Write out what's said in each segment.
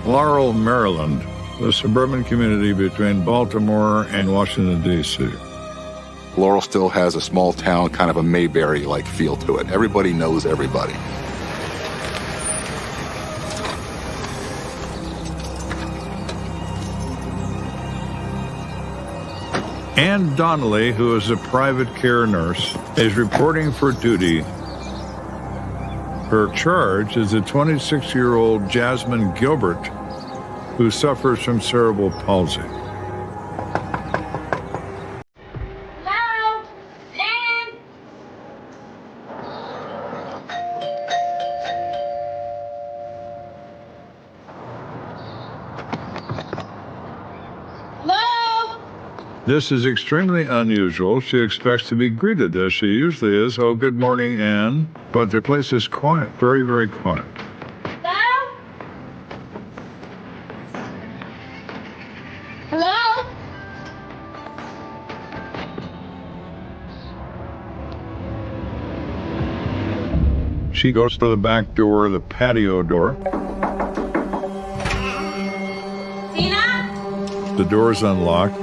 Laurel, Maryland, a suburban community between Baltimore and Washington, D.C. Laurel still has a small town, kind of a Mayberry-like feel to it. Everybody knows everybody. Ann Donnelly, who is a private care nurse, is reporting for duty. Her charge is a 26-year-old Jasmine Gilbert, who suffers from cerebral palsy. Hello? Nan? Hello? This is extremely unusual. She expects to be greeted as she usually is. Oh, good morning, Anne. But the place is quiet, very, very quiet. Hello? Hello? She goes to the back door, the patio door. Tina? The door's unlocked.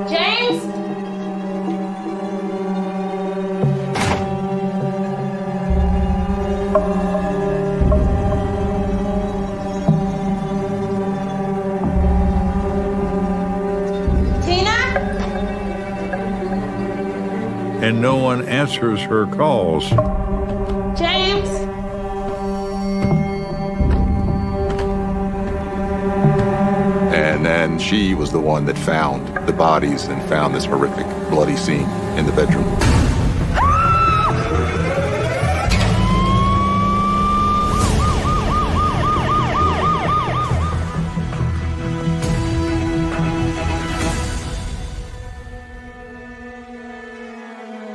James? Tina? And no one answers her calls. James? And then she was the one that found the bodies and found this horrific bloody scene in the bedroom.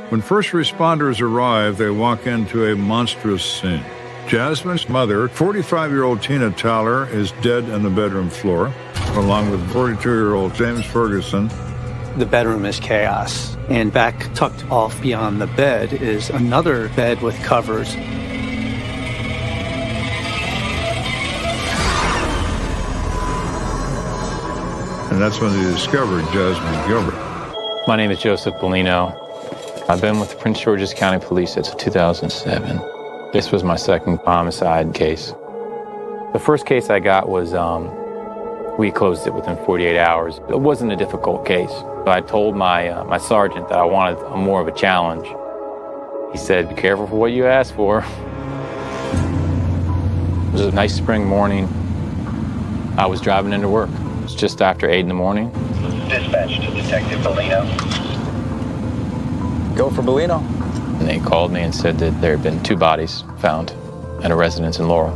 When first responders arrive, they walk into a monstrous scene. Jasmine's mother, 45-year-old Tina Towler, is dead on the bedroom floor, along with 42-year-old James Ferguson. The bedroom is chaos, and back tucked off beyond the bed is another bed with covers. And that's when they discovered Jasmine Gilbert. My name is Joseph Bellino. I've been with the Prince George's County Police since 2007. This was my second homicide case. The first case I got was, we closed it within 48 hours. It wasn't a difficult case. I told my sergeant that I wanted more of a challenge. He said, "Be careful for what you ask for." It was a nice spring morning. I was driving into work. It was just after 8 in the morning. Dispatch to Detective Bellino. Go for Bellino. And they called me and said that there had been 2 bodies found at a residence in Laurel.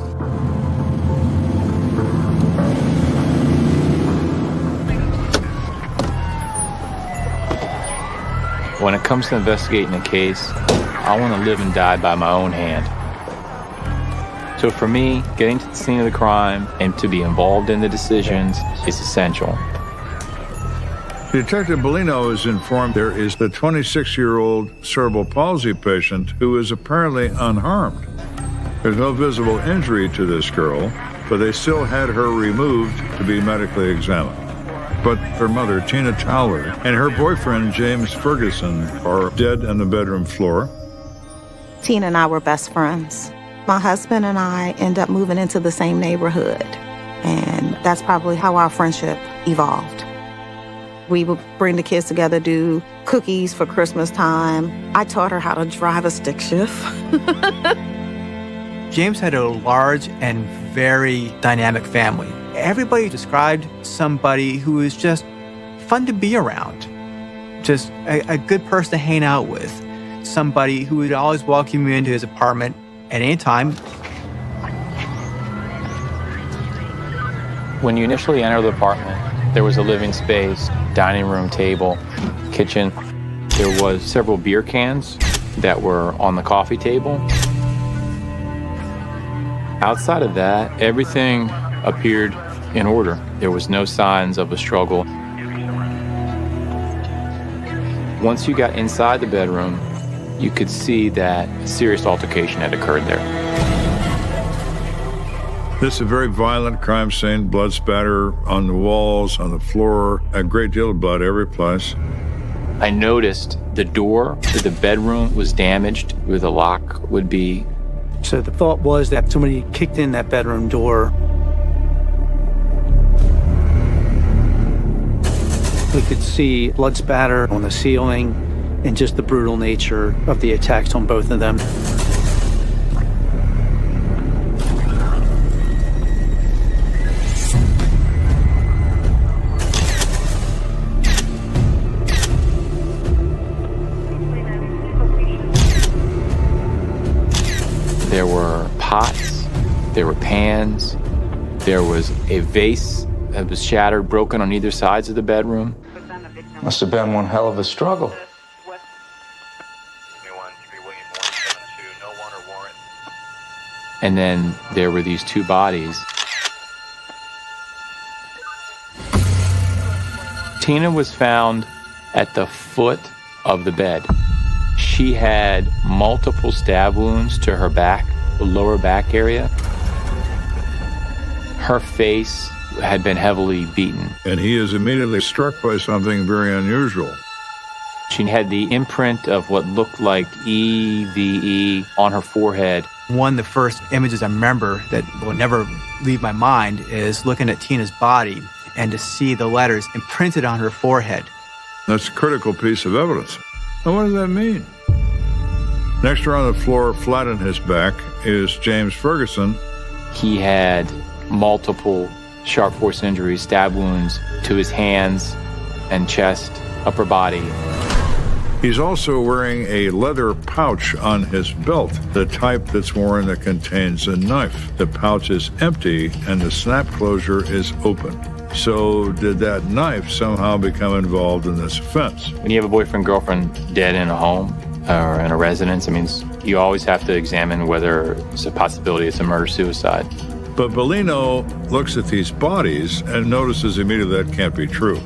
When it comes to investigating a case, I want to live and die by my own hand. So for me, getting to the scene of the crime and to be involved in the decisions is essential. Detective Bellino is informed there is the 26-year-old cerebral palsy patient who is apparently unharmed. There's no visible injury to this girl, but they still had her removed to be medically examined. But her mother, Tina Towler, and her boyfriend, James Ferguson, are dead on the bedroom floor. Tina and I were best friends. My husband and I end up moving into the same neighborhood, and that's probably how our friendship evolved. We would bring the kids together, do cookies for Christmas time. I taught her how to drive a stick shift. James had a large and very dynamic family. Everybody described somebody who was just fun to be around, just a good person to hang out with, somebody who would always welcome you into his apartment at any time. When you initially enter the apartment, there was a living space, dining room table, kitchen. There was several beer cans that were on the coffee table. Outside of that, everything appeared in order. There was no signs of a struggle. Once you got inside the bedroom, you could see that a serious altercation had occurred there. This is a very violent crime scene, blood spatter on the walls, on the floor, a great deal of blood every place. I noticed the door to the bedroom was damaged where the lock would be. So the thought was that somebody kicked in that bedroom door. We could see blood spatter on the ceiling and just the brutal nature of the attacks on both of them. There were pots, there were pans, there was a vase that was shattered, broken on either sides of the bedroom. Must have been one hell of a struggle. And then there were these two bodies. Tina was found at the foot of the bed. She had multiple stab wounds to her back, the lower back area. Her face had been heavily beaten. And he is immediately struck by something very unusual. She had the imprint of what looked like EVE on her forehead. One of the first images I remember that will never leave my mind is looking at Tina's body and to see the letters imprinted on her forehead. That's a critical piece of evidence. And what does that mean? Next to her on the floor, flat on his back, is James Ferguson. He had multiple sharp force injuries, stab wounds to his hands and chest, upper body. He's also wearing a leather pouch on his belt, the type that's worn that contains a knife. The pouch is empty and the snap closure is open. So did that knife somehow become involved in this offense? When you have a boyfriend-girlfriend dead in a home or in a residence, I mean, you always have to examine whether it's a possibility it's a murder-suicide. But Bellino looks at these bodies and notices immediately that can't be true.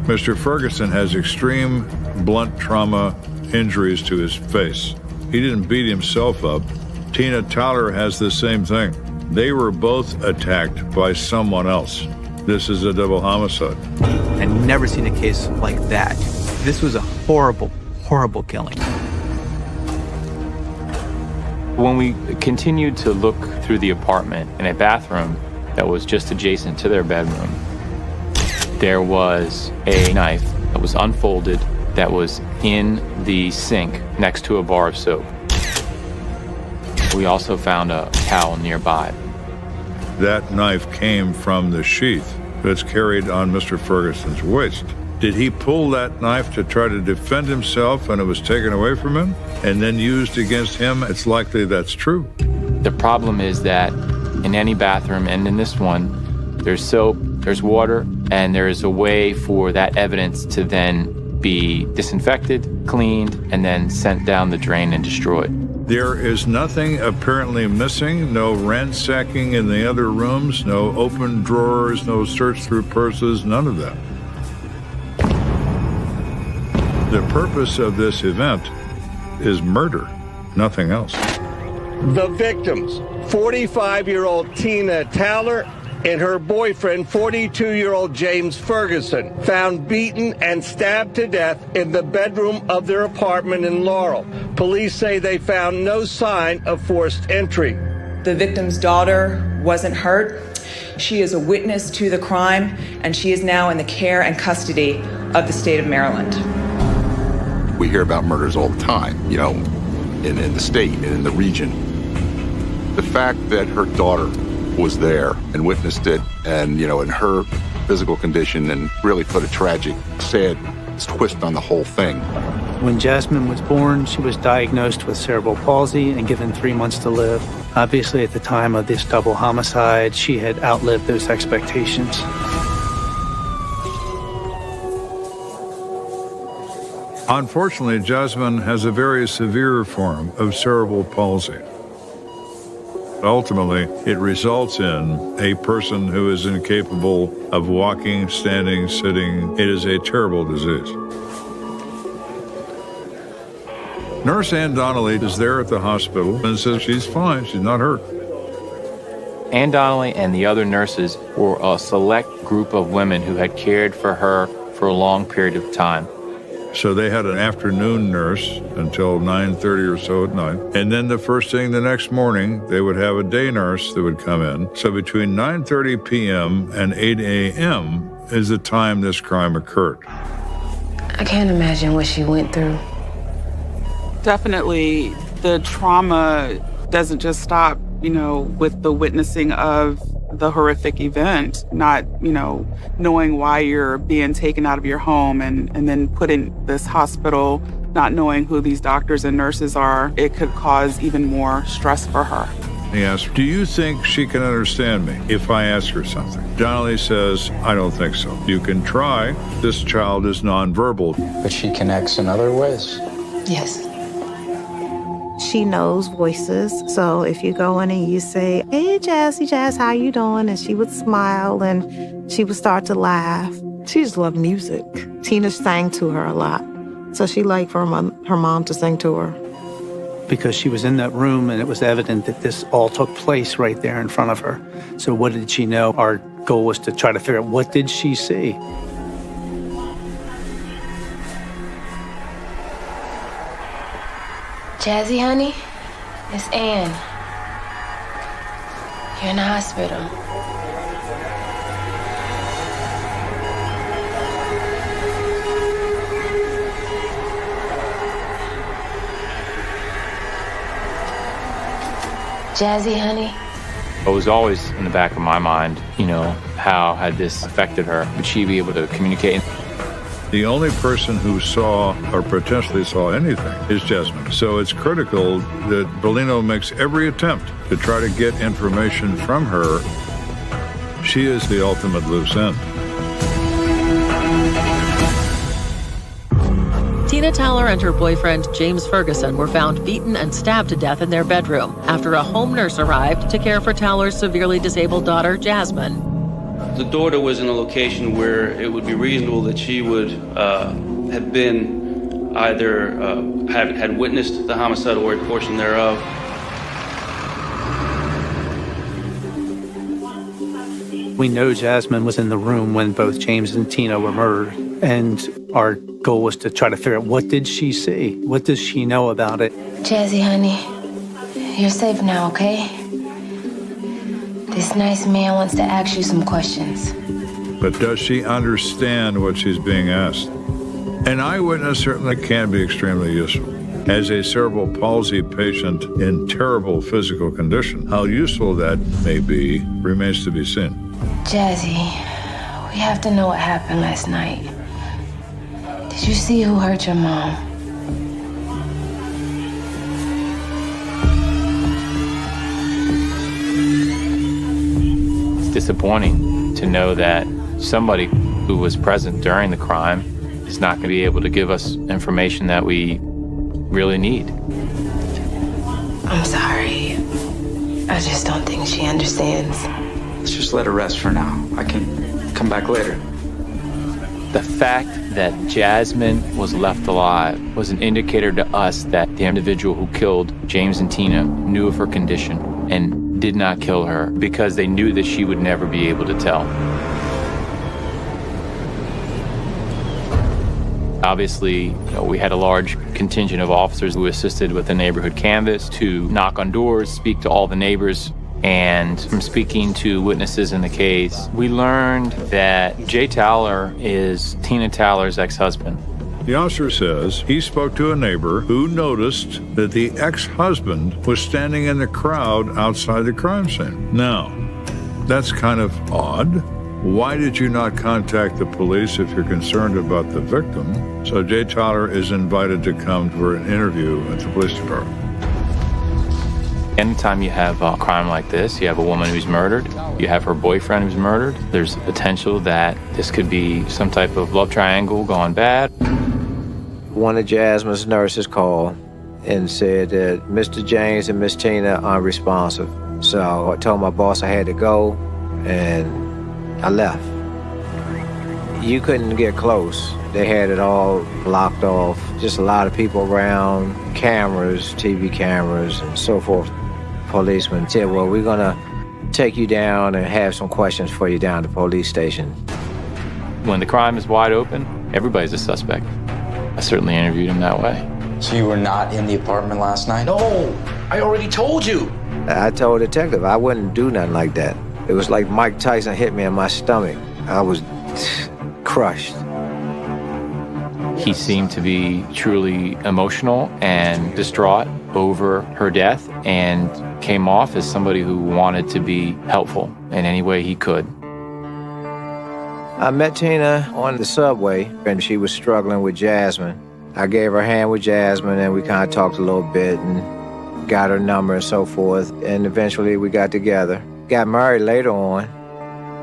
Mr. Ferguson has extreme blunt trauma injuries to his face. He didn't beat himself up. Tina Tyler has the same thing. They were both attacked by someone else. This is a double homicide. I've never seen a case like that. This was a horrible, horrible killing. When we continued to look through the apartment in a bathroom that was just adjacent to their bedroom, there was a knife that was unfolded that was in the sink next to a bar of soap. We also found a towel nearby. That knife came from the sheath that's carried on Mr. Ferguson's waist. Did he pull that knife to try to defend himself and it was taken away from him and then used against him? It's likely that's true. The problem is that in any bathroom, and in this one, there's soap, there's water, and there is a way for that evidence to then be disinfected, cleaned, and then sent down the drain and destroyed. There is nothing apparently missing, no ransacking in the other rooms, no open drawers, no search through purses, none of that. The purpose of this event is murder, nothing else. The victims, 45-year-old Tina Tyler and her boyfriend, 42-year-old James Ferguson, found beaten and stabbed to death in the bedroom of their apartment in Laurel. Police say they found no sign of forced entry. The victim's daughter wasn't hurt. She is a witness to the crime, and she is now in the care and custody of the state of Maryland. We hear about murders all the time, in the state and in the region. The fact that her daughter was there and witnessed it and, in her physical condition and really put a tragic, sad twist on the whole thing. When Jasmine was born, she was diagnosed with cerebral palsy and given 3 months to live. Obviously, at the time of this double homicide, she had outlived those expectations. Unfortunately, Jasmine has a very severe form of cerebral palsy. Ultimately, it results in a person who is incapable of walking, standing, sitting. It is a terrible disease. Nurse Ann Donnelly is there at the hospital and says she's fine, she's not hurt. Ann Donnelly and the other nurses were a select group of women who had cared for her for a long period of time. So they had an afternoon nurse until 9:30 or so at night. And then the first thing the next morning, they would have a day nurse that would come in. So between 9:30 p.m. and 8 a.m. is the time this crime occurred. I can't imagine what she went through. Definitely, the trauma doesn't just stop, with the witnessing of the horrific event, not, knowing why you're being taken out of your home and then put in this hospital, not knowing who these doctors and nurses are. It could cause even more stress for her. He asked, do you think she can understand me if I ask her something? Donnelly says, I don't think so. You can try. This child is nonverbal. But she connects in other ways. Yes. She knows voices, so if you go in and you say, hey, Jazz, how you doing? And she would smile and she would start to laugh. She just loved music. Tina sang to her a lot, so she liked for her mom to sing to her. Because she was in that room and it was evident that this all took place right there in front of her. So what did she know? Our goal was to try to figure out, what did she see? Jazzy, honey, it's Ann. You're in the hospital. Jazzy, honey. It was always in the back of my mind, how had this affected her? Would she be able to communicate? The only person who saw or potentially saw anything is Jasmine. So it's critical that Bellino makes every attempt to try to get information from her. She is the ultimate loose end. Tina Towler and her boyfriend, James Ferguson, were found beaten and stabbed to death in their bedroom after a home nurse arrived to care for Towler's severely disabled daughter, Jasmine. The daughter was in a location where it would be reasonable that she would have been either had witnessed the homicide or a portion thereof. We know Jasmine was in the room when both James and Tina were murdered, and our goal was to try to figure out, what did she see? What does she know about it? Jazzy, honey, you're safe now, okay? This nice man wants to ask you some questions. But does she understand what she's being asked? An eyewitness certainly can be extremely useful. As a cerebral palsy patient in terrible physical condition, how useful that may be remains to be seen. Jazzy, we have to know what happened last night. Did you see who hurt your mom? It's disappointing to know that somebody who was present during the crime is not going to be able to give us information that we really need. I'm sorry. I just don't think she understands. Let's just let her rest for now. I can come back later. The fact that Jasmine was left alive was an indicator to us that the individual who killed James and Tina knew of her condition and did not kill her because they knew that she would never be able to tell. Obviously, we had a large contingent of officers who assisted with the neighborhood canvass to knock on doors, speak to all the neighbors. And from speaking to witnesses in the case, we learned that Jay Towler is Tina Towler's ex-husband. The officer says he spoke to a neighbor who noticed that the ex-husband was standing in the crowd outside the crime scene. Now, that's kind of odd. Why did you not contact the police if you're concerned about the victim? So Jay Towler is invited to come for an interview at the police department. Anytime you have a crime like this, you have a woman who's murdered, you have her boyfriend who's murdered, there's the potential that this could be some type of love triangle gone bad. One of Jasmine's nurses called and said that Mr. James and Miss Tina are unresponsive. So I told my boss I had to go, and I left. You couldn't get close. They had it all blocked off. Just a lot of people around, cameras, TV cameras, and so forth. Policeman said, well, we're gonna take you down and have some questions for you down at the police station. When the crime is wide open, everybody's a suspect. I certainly interviewed him that way. So you were not in the apartment last night? No, I already told you. I told the detective I wouldn't do nothing like that. It was like Mike Tyson hit me in my stomach. I was crushed. He seemed to be truly emotional and distraught over her death and came off as somebody who wanted to be helpful in any way he could. I met Tina on the subway, and she was struggling with Jasmine. I gave her a hand with Jasmine, and we kind of talked a little bit and got her number and so forth, and eventually we got together. Got married later on.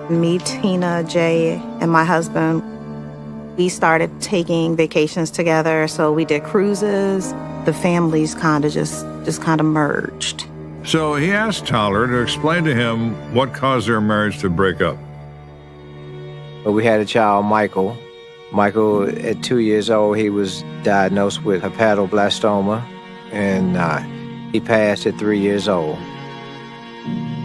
Me, Tina, Jay, and my husband, we started taking vacations together, so we did cruises. The families kind of just kind of merged. So he asked Tyler to explain to him what caused their marriage to break up. But we had a child, Michael. Michael, at 2 years old, he was diagnosed with hepatoblastoma, and he passed at 3 years old.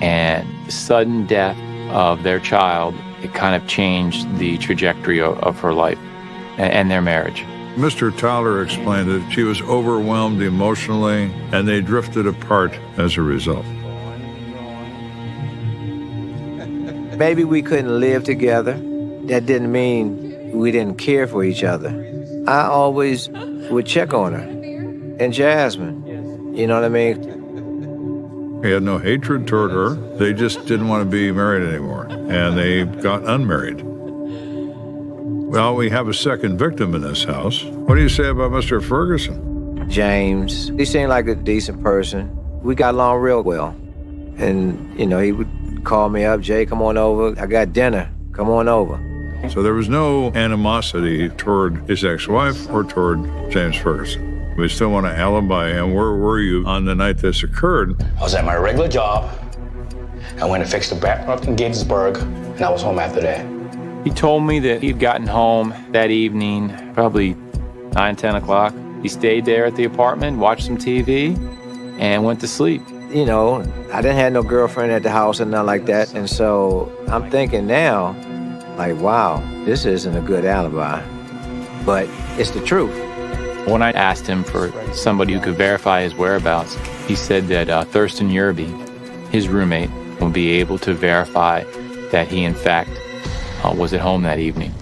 And the sudden death of their child, it kind of changed the trajectory of her life and their marriage. Mr. Tyler explained that she was overwhelmed emotionally, and they drifted apart as a result. Maybe we couldn't live together. That didn't mean we didn't care for each other. I always would check on her and Jasmine. You know what I mean? He had no hatred toward her. They just didn't want to be married anymore, and they got unmarried. Well, we have a second victim in this house. What do you say about Mr. Ferguson? James, he seemed like a decent person. We got along real well. And, you know, he would call me up, Jay, come on over. I got dinner. Come on over. So there was no animosity toward his ex-wife or toward James Ferguson. We still want to alibi him. Where were you on the night this occurred? I was at my regular job. I went to fix the back up in Gettysburg, and I was home after that. He told me that he'd gotten home that evening, probably 9, 10 o'clock. He stayed there at the apartment, watched some TV, and went to sleep. You know, I didn't have no girlfriend at the house and nothing like that. And so I'm thinking now, like, wow, this isn't a good alibi. But it's the truth. When I asked him for somebody who could verify his whereabouts, he said that Thurston Yerby, his roommate, would be able to verify that he, in fact, was at home that evening.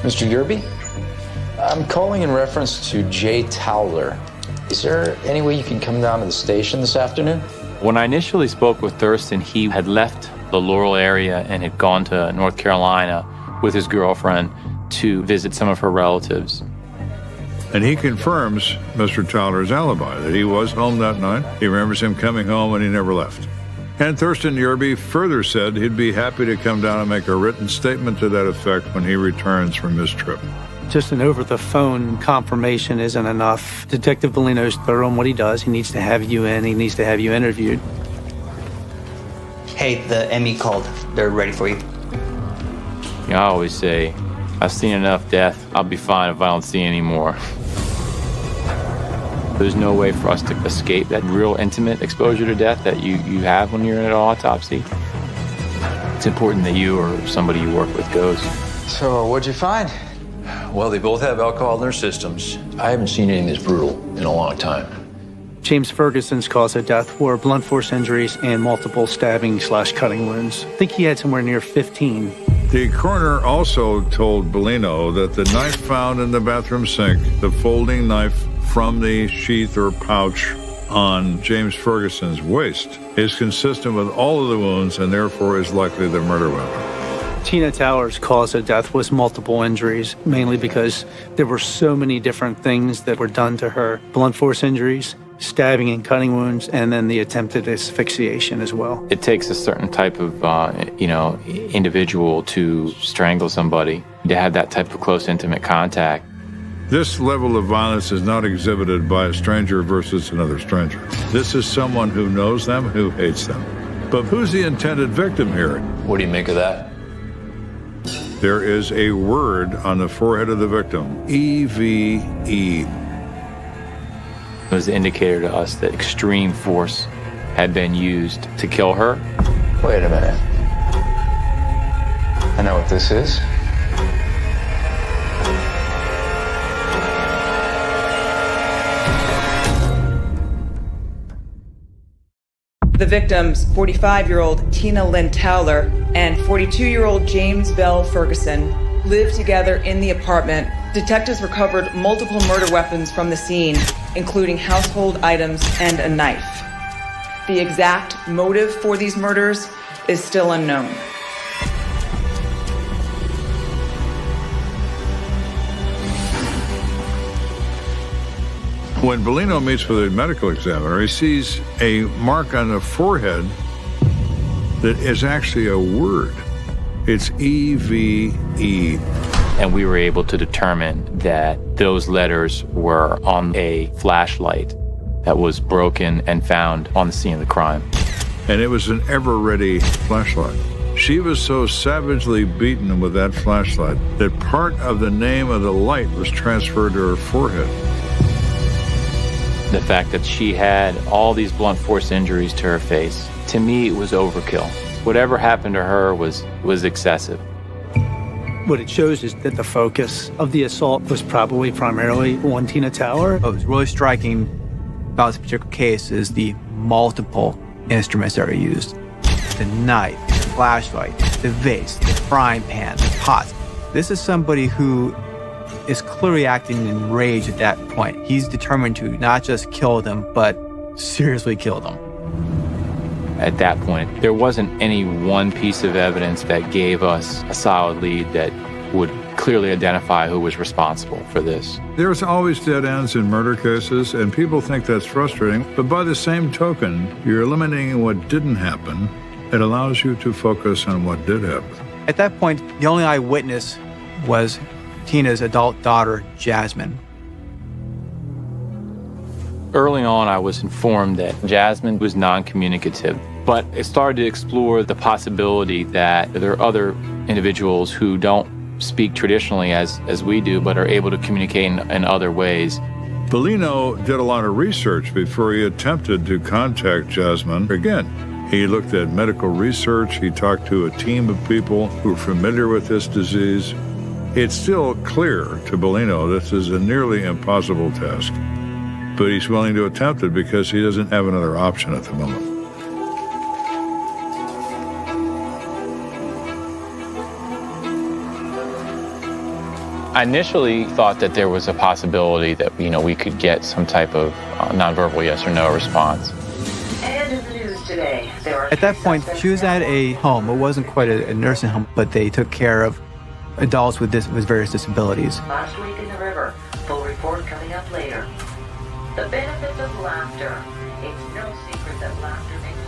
Mr. Yerby, I'm calling in reference to Jay Towler. Is there any way you can come down to the station this afternoon? When I initially spoke with Thurston, he had left the Laurel area and had gone to North Carolina with his girlfriend to visit some of her relatives. And he confirms Mr. Tyler's alibi, that he was home that night. He remembers him coming home and he never left. And Thurston Yerby further said he'd be happy to come down and make a written statement to that effect when he returns from his trip. Just an over-the-phone confirmation isn't enough. Detective Bellino's thorough in what he does. He needs to have you in. He needs to have you interviewed. Hey, the ME called. They're ready for you. You know, I always say, I've seen enough death. I'll be fine if I don't see any more. There's no way for us to escape that real intimate exposure to death that you have when you're in an autopsy. It's important that you or somebody you work with goes. So, what'd you find? Well, they both have alcohol in their systems. I haven't seen anything this brutal in a long time. James Ferguson's cause of death were blunt force injuries and multiple stabbing/cutting wounds. I think he had somewhere near 15. The coroner also told Bellino that the knife found in the bathroom sink, the folding knife from the sheath or pouch on James Ferguson's waist, is consistent with all of the wounds and therefore is likely the murder weapon. Tina Towler's cause of death was multiple injuries, mainly because there were so many different things that were done to her. Blunt force injuries, stabbing and cutting wounds, and then the attempted asphyxiation as well. It takes a certain type of, individual to strangle somebody, to have that type of close, intimate contact. This level of violence is not exhibited by a stranger versus another stranger. This is someone who knows them, who hates them. But who's the intended victim here? What do you make of that? There is a word on the forehead of the victim, EVE. It was an indicator to us that extreme force had been used to kill her. Wait a minute. I know what this is. The victims, 45-year-old Tina Lynn Towler and 42-year-old James Bell Ferguson, lived together in the apartment. Detectives recovered multiple murder weapons from the scene, including household items and a knife. The exact motive for these murders is still unknown. When Bellino meets with a medical examiner, he sees a mark on the forehead that is actually a word. It's EVE. And we were able to determine that those letters were on a flashlight that was broken and found on the scene of the crime. And it was an ever-ready flashlight. She was so savagely beaten with that flashlight that part of the name of the light was transferred to her forehead. The fact that she had all these blunt force injuries to her face, to me, it was overkill. Whatever happened to her was excessive. What it shows is that the focus of the assault was probably primarily on Tina Towler. What was really striking about this particular case is the multiple instruments that are used. The knife, the flashlight, the vase, the frying pan, the pots. This is somebody who is clearly acting in rage at that point. He's determined to not just kill them, but seriously kill them. At that point, there wasn't any one piece of evidence that gave us a solid lead that would clearly identify who was responsible for this. There's always dead ends in murder cases, and people think that's frustrating, but by the same token, you're eliminating what didn't happen. It allows you to focus on what did happen. At that point, the only eyewitness was Tina's adult daughter, Jasmine. Early on, I was informed that Jasmine was non-communicative, but I started to explore the possibility that there are other individuals who don't speak traditionally as we do, but are able to communicate in other ways. Bellino did a lot of research before he attempted to contact Jasmine again. He looked at medical research. He talked to a team of people who are familiar with this disease. It's still clear to Bellino this is a nearly impossible task, but he's willing to attempt it because he doesn't have another option at the moment. I initially thought that there was a possibility that, we could get some type of nonverbal yes or no response. And in the news today, at that point, she was at a home. It wasn't quite a nursing home, but they took care of adults with various disabilities. Last week in the river. Full report coming up later. The benefits of laughter. It's no secret that laughter makes.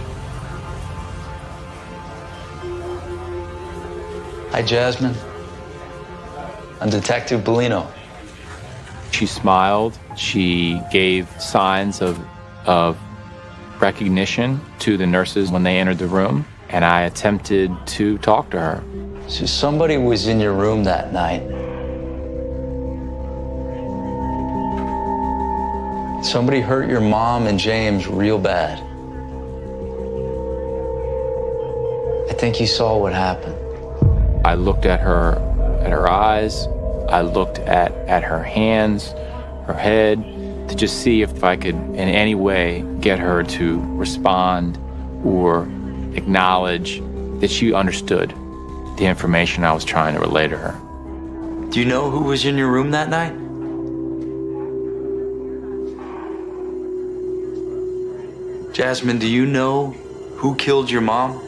Hi, Jasmine. I'm Detective Bellino. She smiled. She gave signs of recognition to the nurses when they entered the room, and I attempted to talk to her. So somebody was in your room that night. Somebody hurt your mom and James real bad. I think you saw what happened. I looked at her eyes. I looked at her hands, her head, to just see if I could in any way get her to respond or acknowledge that she understood the information I was trying to relay to her. Do you know who was in your room that night? Jasmine, do you know who killed your mom?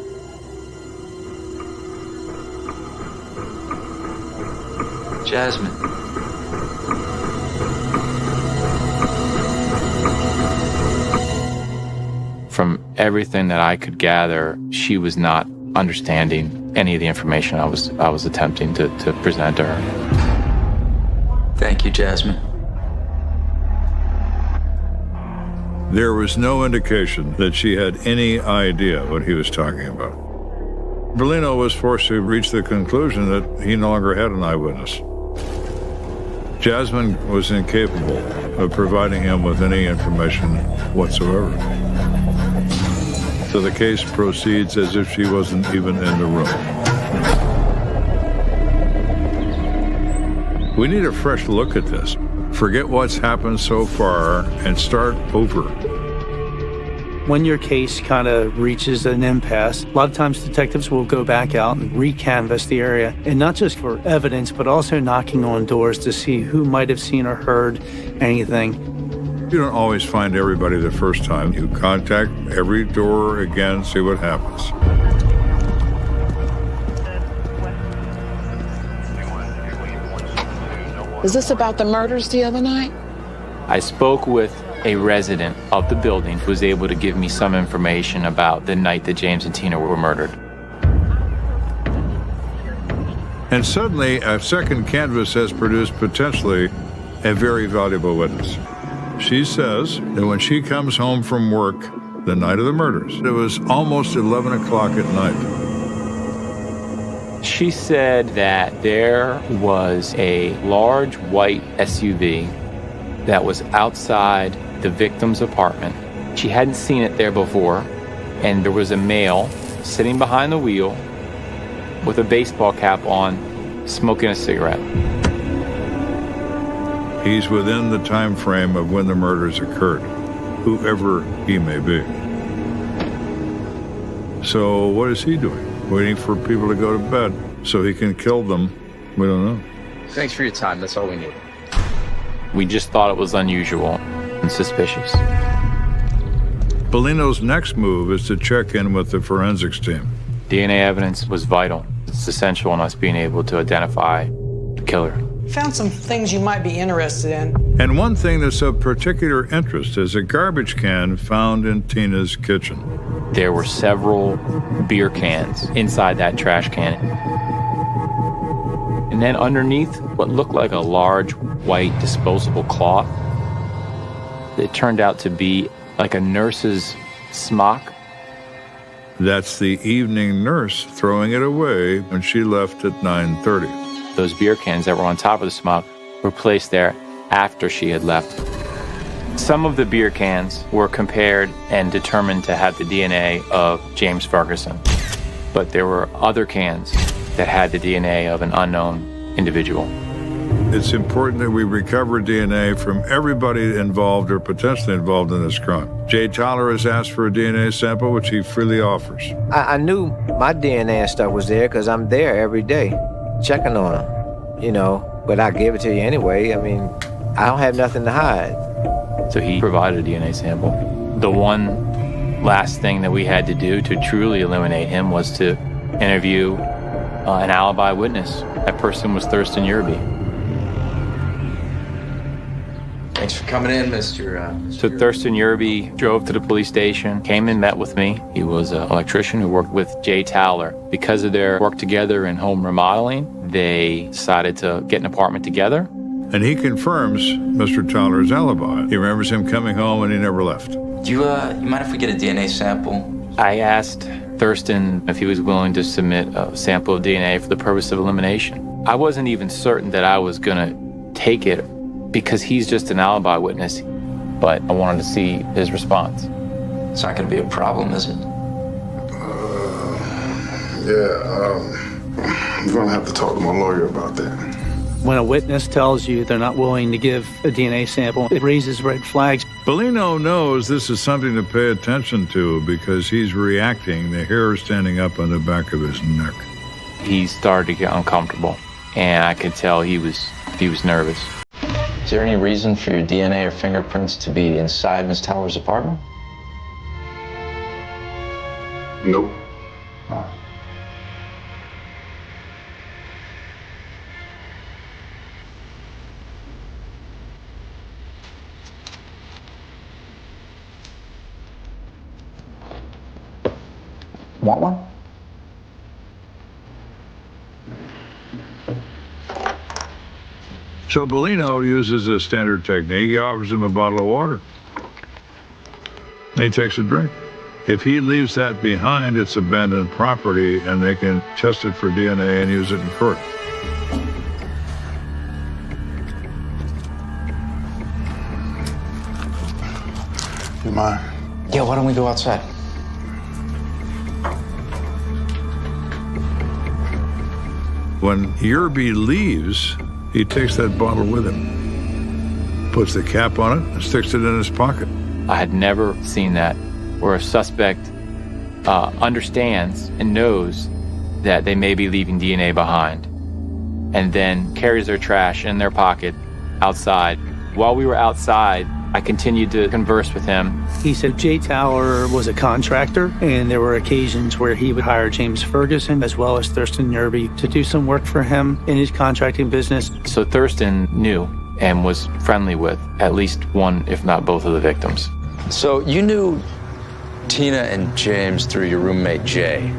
Jasmine. From everything that I could gather, she was not understanding any of the information I was attempting to present to her. Thank you, Jasmine. There was no indication that she had any idea what he was talking about. Bellino was forced to reach the conclusion that he no longer had an eyewitness. Jasmine was incapable of providing him with any information whatsoever. So the case proceeds as if she wasn't even in the room. We need a fresh look at this. Forget what's happened so far and start over. When your case kind of reaches an impasse, a lot of times detectives will go back out and recanvass the area, and not just for evidence, but also knocking on doors to see who might have seen or heard anything. You don't always find everybody the first time. You contact every door again, see what happens. Is this about the murders the other night? I spoke with a resident of the building who was able to give me some information about the night that James and Tina were murdered. And suddenly, a second canvas has produced potentially a very valuable witness. She says that when she comes home from work the night of the murders, it was almost 11 o'clock at night. She said that there was a large white SUV that was outside the victim's apartment. She hadn't seen it there before, and there was a male sitting behind the wheel with a baseball cap on, smoking a cigarette. He's within the time frame of when the murders occurred, whoever he may be. So what is he doing? Waiting for people to go to bed so he can kill them? We don't know. Thanks for your time. That's all we need. We just thought it was unusual and suspicious. Bellino's next move is to check in with the forensics team. DNA evidence was vital. It's essential in us being able to identify the killer. Found some things you might be interested in. And one thing that's of particular interest is a garbage can found in Tina's kitchen. There were several beer cans inside that trash can. And then underneath what looked like a large white disposable cloth, it turned out to be like a nurse's smock. That's the evening nurse throwing it away when she left at 9:30. Those beer cans that were on top of the smock were placed there after she had left. Some of the beer cans were compared and determined to have the DNA of James Ferguson, but there were other cans that had the DNA of an unknown individual. It's important that we recover DNA from everybody involved or potentially involved in this crime. Jay Tyler has asked for a DNA sample, which he freely offers. I knew my DNA and stuff was there because I'm there every day checking on them, but I give it to you anyway. I mean, I don't have nothing to hide. So he provided a DNA sample. The one last thing that we had to do to truly eliminate him was to interview an alibi witness. That person was Thurston Yerby. Thanks for coming in, Mr. So Thurston Yerby drove to the police station, came and met with me. He was an electrician who worked with Jay Towler. Because of their work together in home remodeling, they decided to get an apartment together. And he confirms Mr. Towler's alibi. He remembers him coming home and he never left. Do you mind if we get a DNA sample? I asked Thurston if he was willing to submit a sample of DNA for the purpose of elimination. I wasn't even certain that I was going to take it because he's just an alibi witness, but I wanted to see his response. It's not going to be a problem, is it? I'm going to have to talk to my lawyer about that. When a witness tells you they're not willing to give a DNA sample, it raises red flags. Bellino knows this is something to pay attention to because he's reacting, the hair standing up on the back of his neck. He started to get uncomfortable, and I could tell he was nervous. Is there any reason for your DNA or fingerprints to be inside Ms. Towler's apartment? Nope. Want one? So Bellino uses a standard technique. He offers him a bottle of water. He takes a drink. If he leaves that behind, it's abandoned property, and they can test it for DNA and use it in court. You mind? Yeah, why don't we go outside? When Yerby leaves, he takes that bottle with him, puts the cap on it, and sticks it in his pocket. I had never seen that, where a suspect understands and knows that they may be leaving DNA behind, and then carries their trash in their pocket outside. While we were outside, I continued to converse with him. He said Jay Towler was a contractor, and there were occasions where he would hire James Ferguson as well as Thurston Yerby to do some work for him in his contracting business. So Thurston knew and was friendly with at least one, if not both of the victims. So you knew Tina and James through your roommate Jay,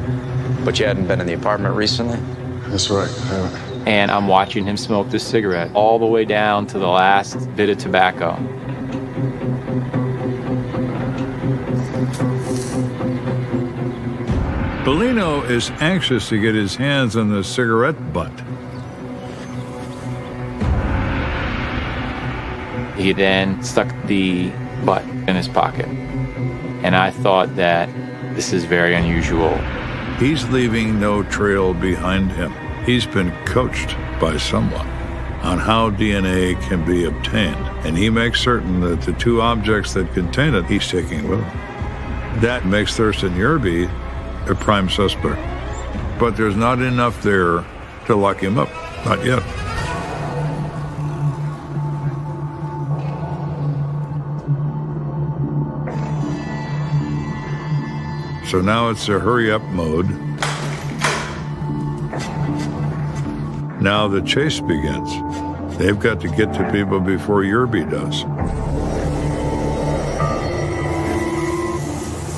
but you hadn't been in the apartment recently? That's right. And I'm watching him smoke this cigarette all the way down to the last bit of tobacco. Bellino is anxious to get his hands on the cigarette butt. He then stuck the butt in his pocket. And I thought that this is very unusual. He's leaving no trail behind him. He's been coached by someone on how DNA can be obtained, and he makes certain that the two objects that contain it, he's taking with him. That makes Thurston Yerby a prime suspect. But there's not enough there to lock him up. Not yet. So now it's a hurry-up mode. Now the chase begins. They've got to get to people before Yerby does.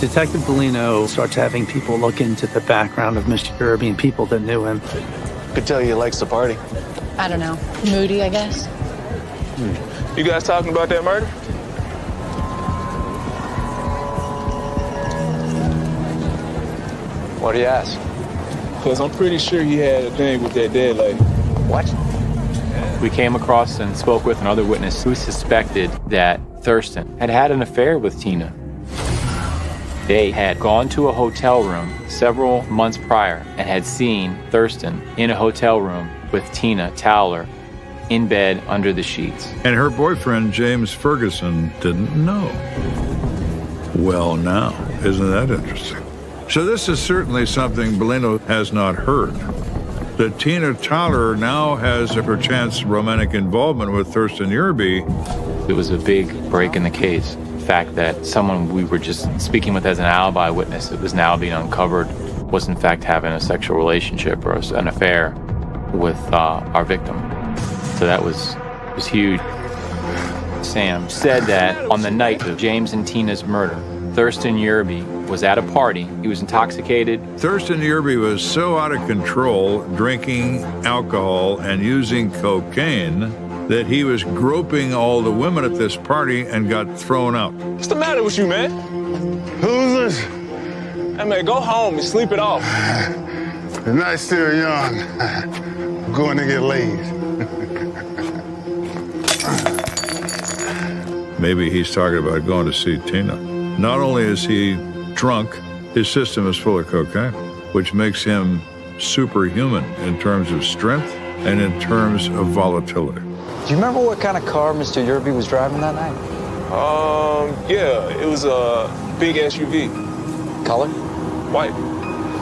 Detective Bellino starts having people look into the background of Mr. Yerby and people that knew him. Could tell he likes to party. I don't know. Moody, I guess. You guys talking about that murder? Why do you ask? Because I'm pretty sure he had a thing with that dead lady. What? We came across and spoke with another witness who suspected that Thurston had had an affair with Tina. They had gone to a hotel room several months prior and had seen Thurston in a hotel room with Tina Towler in bed under the sheets. And her boyfriend, James Ferguson, didn't know. Well, now, isn't that interesting? So this is certainly something Bellino has not heard. That Tina Towler now has a perchance romantic involvement with Thurston Yerby. It was a big break in the case. The fact that someone we were just speaking with as an alibi witness that was now being uncovered was in fact having a sexual relationship or an affair with our victim. So that was huge. Sam said that on the night of James and Tina's murder, Thurston Yerby was at a party. He was intoxicated. Thurston Yerby was so out of control, drinking alcohol and using cocaine, that he was groping all the women at this party and got thrown out. What's the matter with you, man? Who's this? Hey, man, go home and sleep it off. The night's still young. I'm going to get laid. Maybe he's talking about going to see Tina. Not only is he drunk, his system is full of cocaine, which makes him superhuman in terms of strength and in terms of volatility. Do you remember what kind of car Mr. Yerby was driving that night? Yeah, it was a big SUV. Color? White.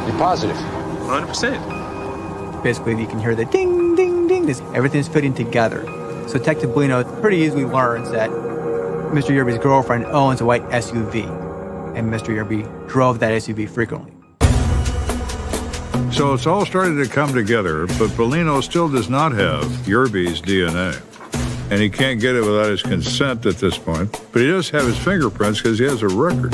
You're positive? 100%. Basically, you can hear the ding, ding, ding. Everything's fitting together. So Detective Bellino pretty easily learns that Mr. Yerby's girlfriend owns a white SUV, and Mr. Yerby drove that SUV frequently. So it's all starting to come together, but Bellino still does not have Yerby's DNA. And he can't get it without his consent at this point. But he does have his fingerprints because he has a record.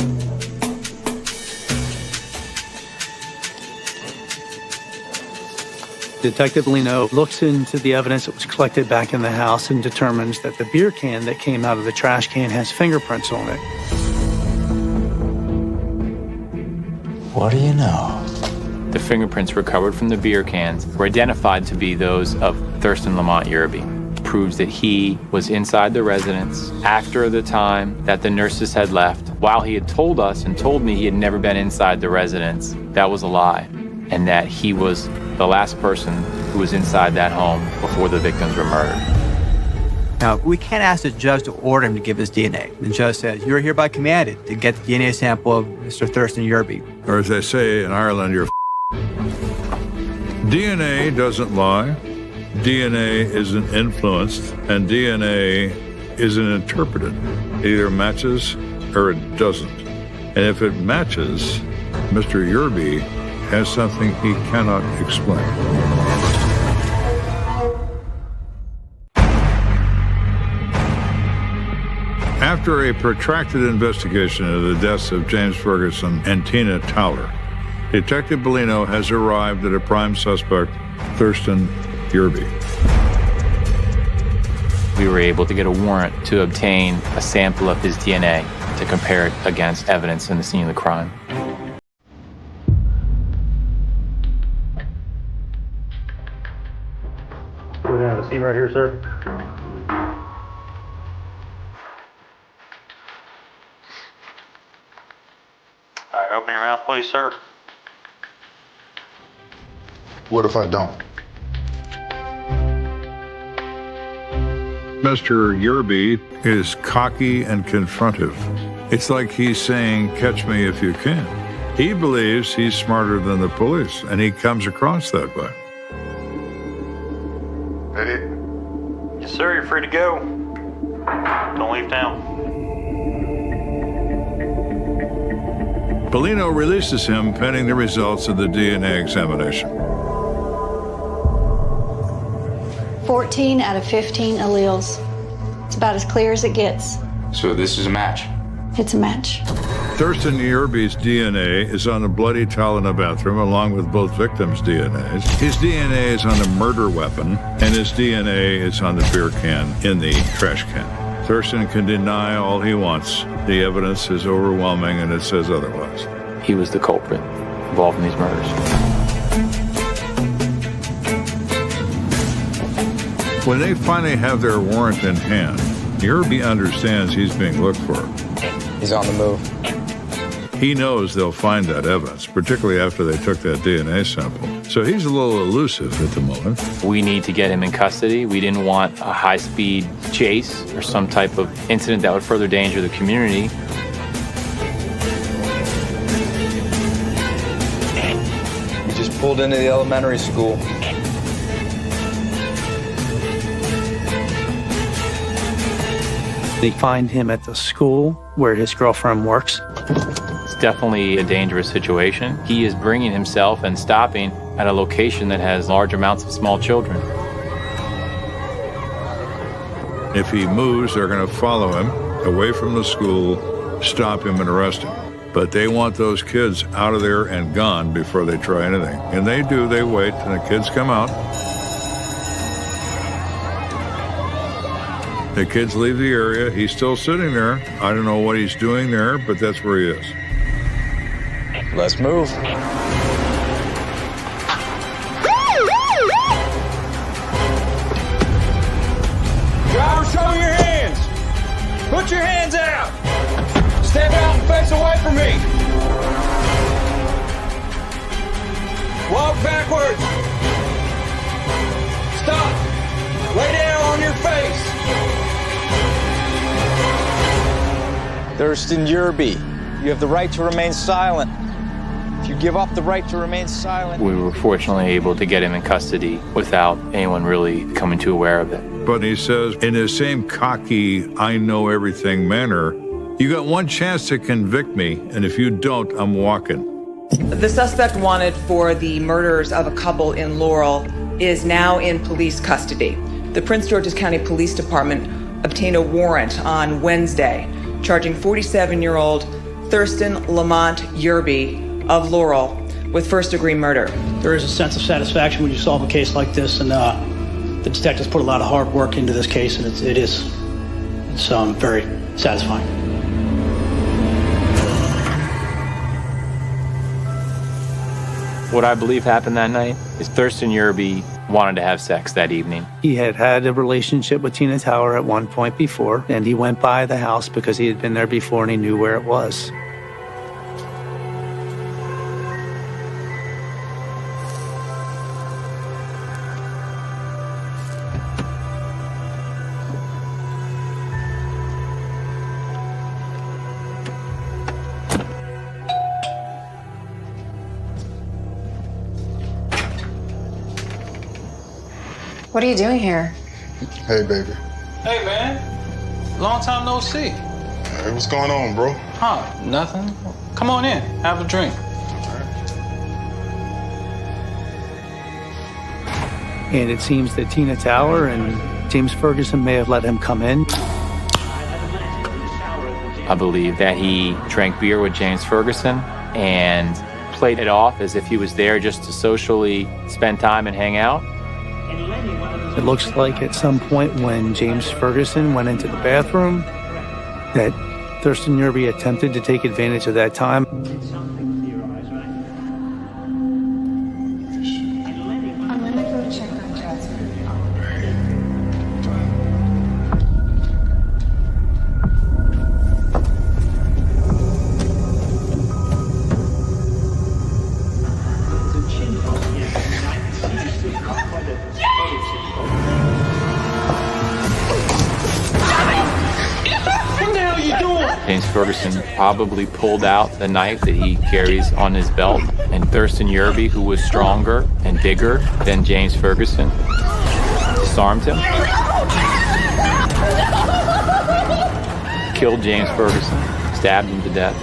Detective Bellino looks into the evidence that was collected back in the house and determines that the beer can that came out of the trash can has fingerprints on it. What do you know? The fingerprints recovered from the beer cans were identified to be those of Thurston Lamont Yerby. Proves that he was inside the residence after the time that the nurses had left While he had told us and told me he had never been inside the residence, that was a lie, and that he was the last person who was inside that home before the victims were murdered. Now, we can't ask the judge to order him to give his DNA. The judge says, you're hereby commanded to get the DNA sample of Mr. Thurston Yerby. Or as they say in Ireland, you're DNA doesn't lie. DNA isn't influenced, and DNA isn't interpreted. It either matches or it doesn't. And if it matches, Mr. Yerby has something he cannot explain. After a protracted investigation of the deaths of James Ferguson and Tina Towler, Detective Bellino has arrived at a prime suspect, Thurston Yerby. We were able to get a warrant to obtain a sample of his DNA to compare it against evidence in the scene of the crime. Go down to the scene right here, sir. All right, open your mouth, please, sir. What if I don't? Mr. Yerby is cocky and confrontive. It's like he's saying, catch me if you can. He believes he's smarter than the police, and he comes across that way. That it? Yes, sir, you're free to go. Don't leave town. Bellino releases him pending the results of the DNA examination. 14 out of 15 alleles. It's about as clear as it gets. So this is a match? It's a match. Thurston Yerby's DNA is on the bloody towel in the bathroom, along with both victims' DNAs. His DNA is on the murder weapon, and his DNA is on the beer can in the trash can. Thurston can deny all he wants. The evidence is overwhelming, and it says otherwise. He was the culprit involved in these murders. When they finally have their warrant in hand, Yerby understands he's being looked for. He's on the move. He knows they'll find that evidence, particularly after they took that DNA sample. So he's a little elusive at the moment. We need to get him in custody. We didn't want a high-speed chase or some type of incident that would further danger the community. He just pulled into the elementary school. They find him at the school where his girlfriend works. It's definitely a dangerous situation. He is bringing himself and stopping at a location that has large amounts of small children. If he moves, they're going to follow him away from the school, stop him, and arrest him. But they want those kids out of there and gone before they try anything. And they do. They wait, and the kids come out. The kids leave the area. He's still sitting there. I don't know what he's doing there, but that's where he is. Let's move. Driver, show me your hands. Put your hands out. Step out and face away from me. Walk backwards. Stop. Lay down on your face. Thurston Yerby, you have the right to remain silent. If you give up the right to remain silent... We were fortunately able to get him in custody without anyone really coming too aware of it. But he says, in his same cocky, I know everything manner, you got one chance to convict me, and if you don't, I'm walking. The suspect wanted for the murders of a couple in Laurel is now in police custody. The Prince George's County Police Department obtained a warrant on Wednesday charging 47-year-old Thurston Lamont Yerby of Laurel with first-degree murder. There is a sense of satisfaction when you solve a case like this, and the detectives put a lot of hard work into this case, and it's very satisfying. What I believe happened that night is Thurston Yerby wanted to have sex that evening. He had had a relationship with Tina Towler at one point before, and he went by the house because he had been there before and he knew where it was. What are you doing here? Hey, baby. Hey, man. Long time no see. Hey, what's going on, bro? Huh, nothing. Come on in, have a drink. And it seems that Tina Towler and James Ferguson may have let him come in. I believe that he drank beer with James Ferguson and played it off as if he was there just to socially spend time and hang out. It looks like at some point when James Ferguson went into the bathroom that Thurston Yerby attempted to take advantage of that time. I'm gonna go check on Jasmine. What the hell are you doing? James Ferguson probably pulled out the knife that he carries on his belt, and Thurston Yerby, who was stronger and bigger than James Ferguson, disarmed him, killed James Ferguson, stabbed him to death,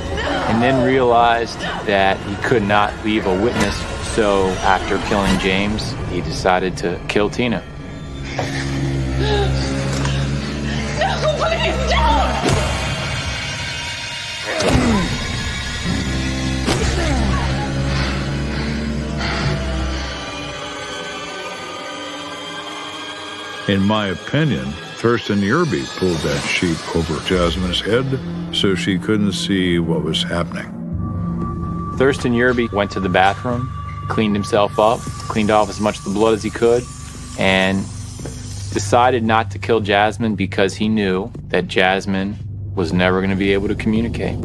and then realized that he could not leave a witness. So after killing James, he decided to kill Tina. Please don't! In my opinion, Thurston Yerby pulled that sheet over Jasmine's head so she couldn't see what was happening. Thurston Yerby went to the bathroom, cleaned himself up, cleaned off as much of the blood as he could, and decided not to kill Jasmine because he knew that Jasmine was never going to be able to communicate.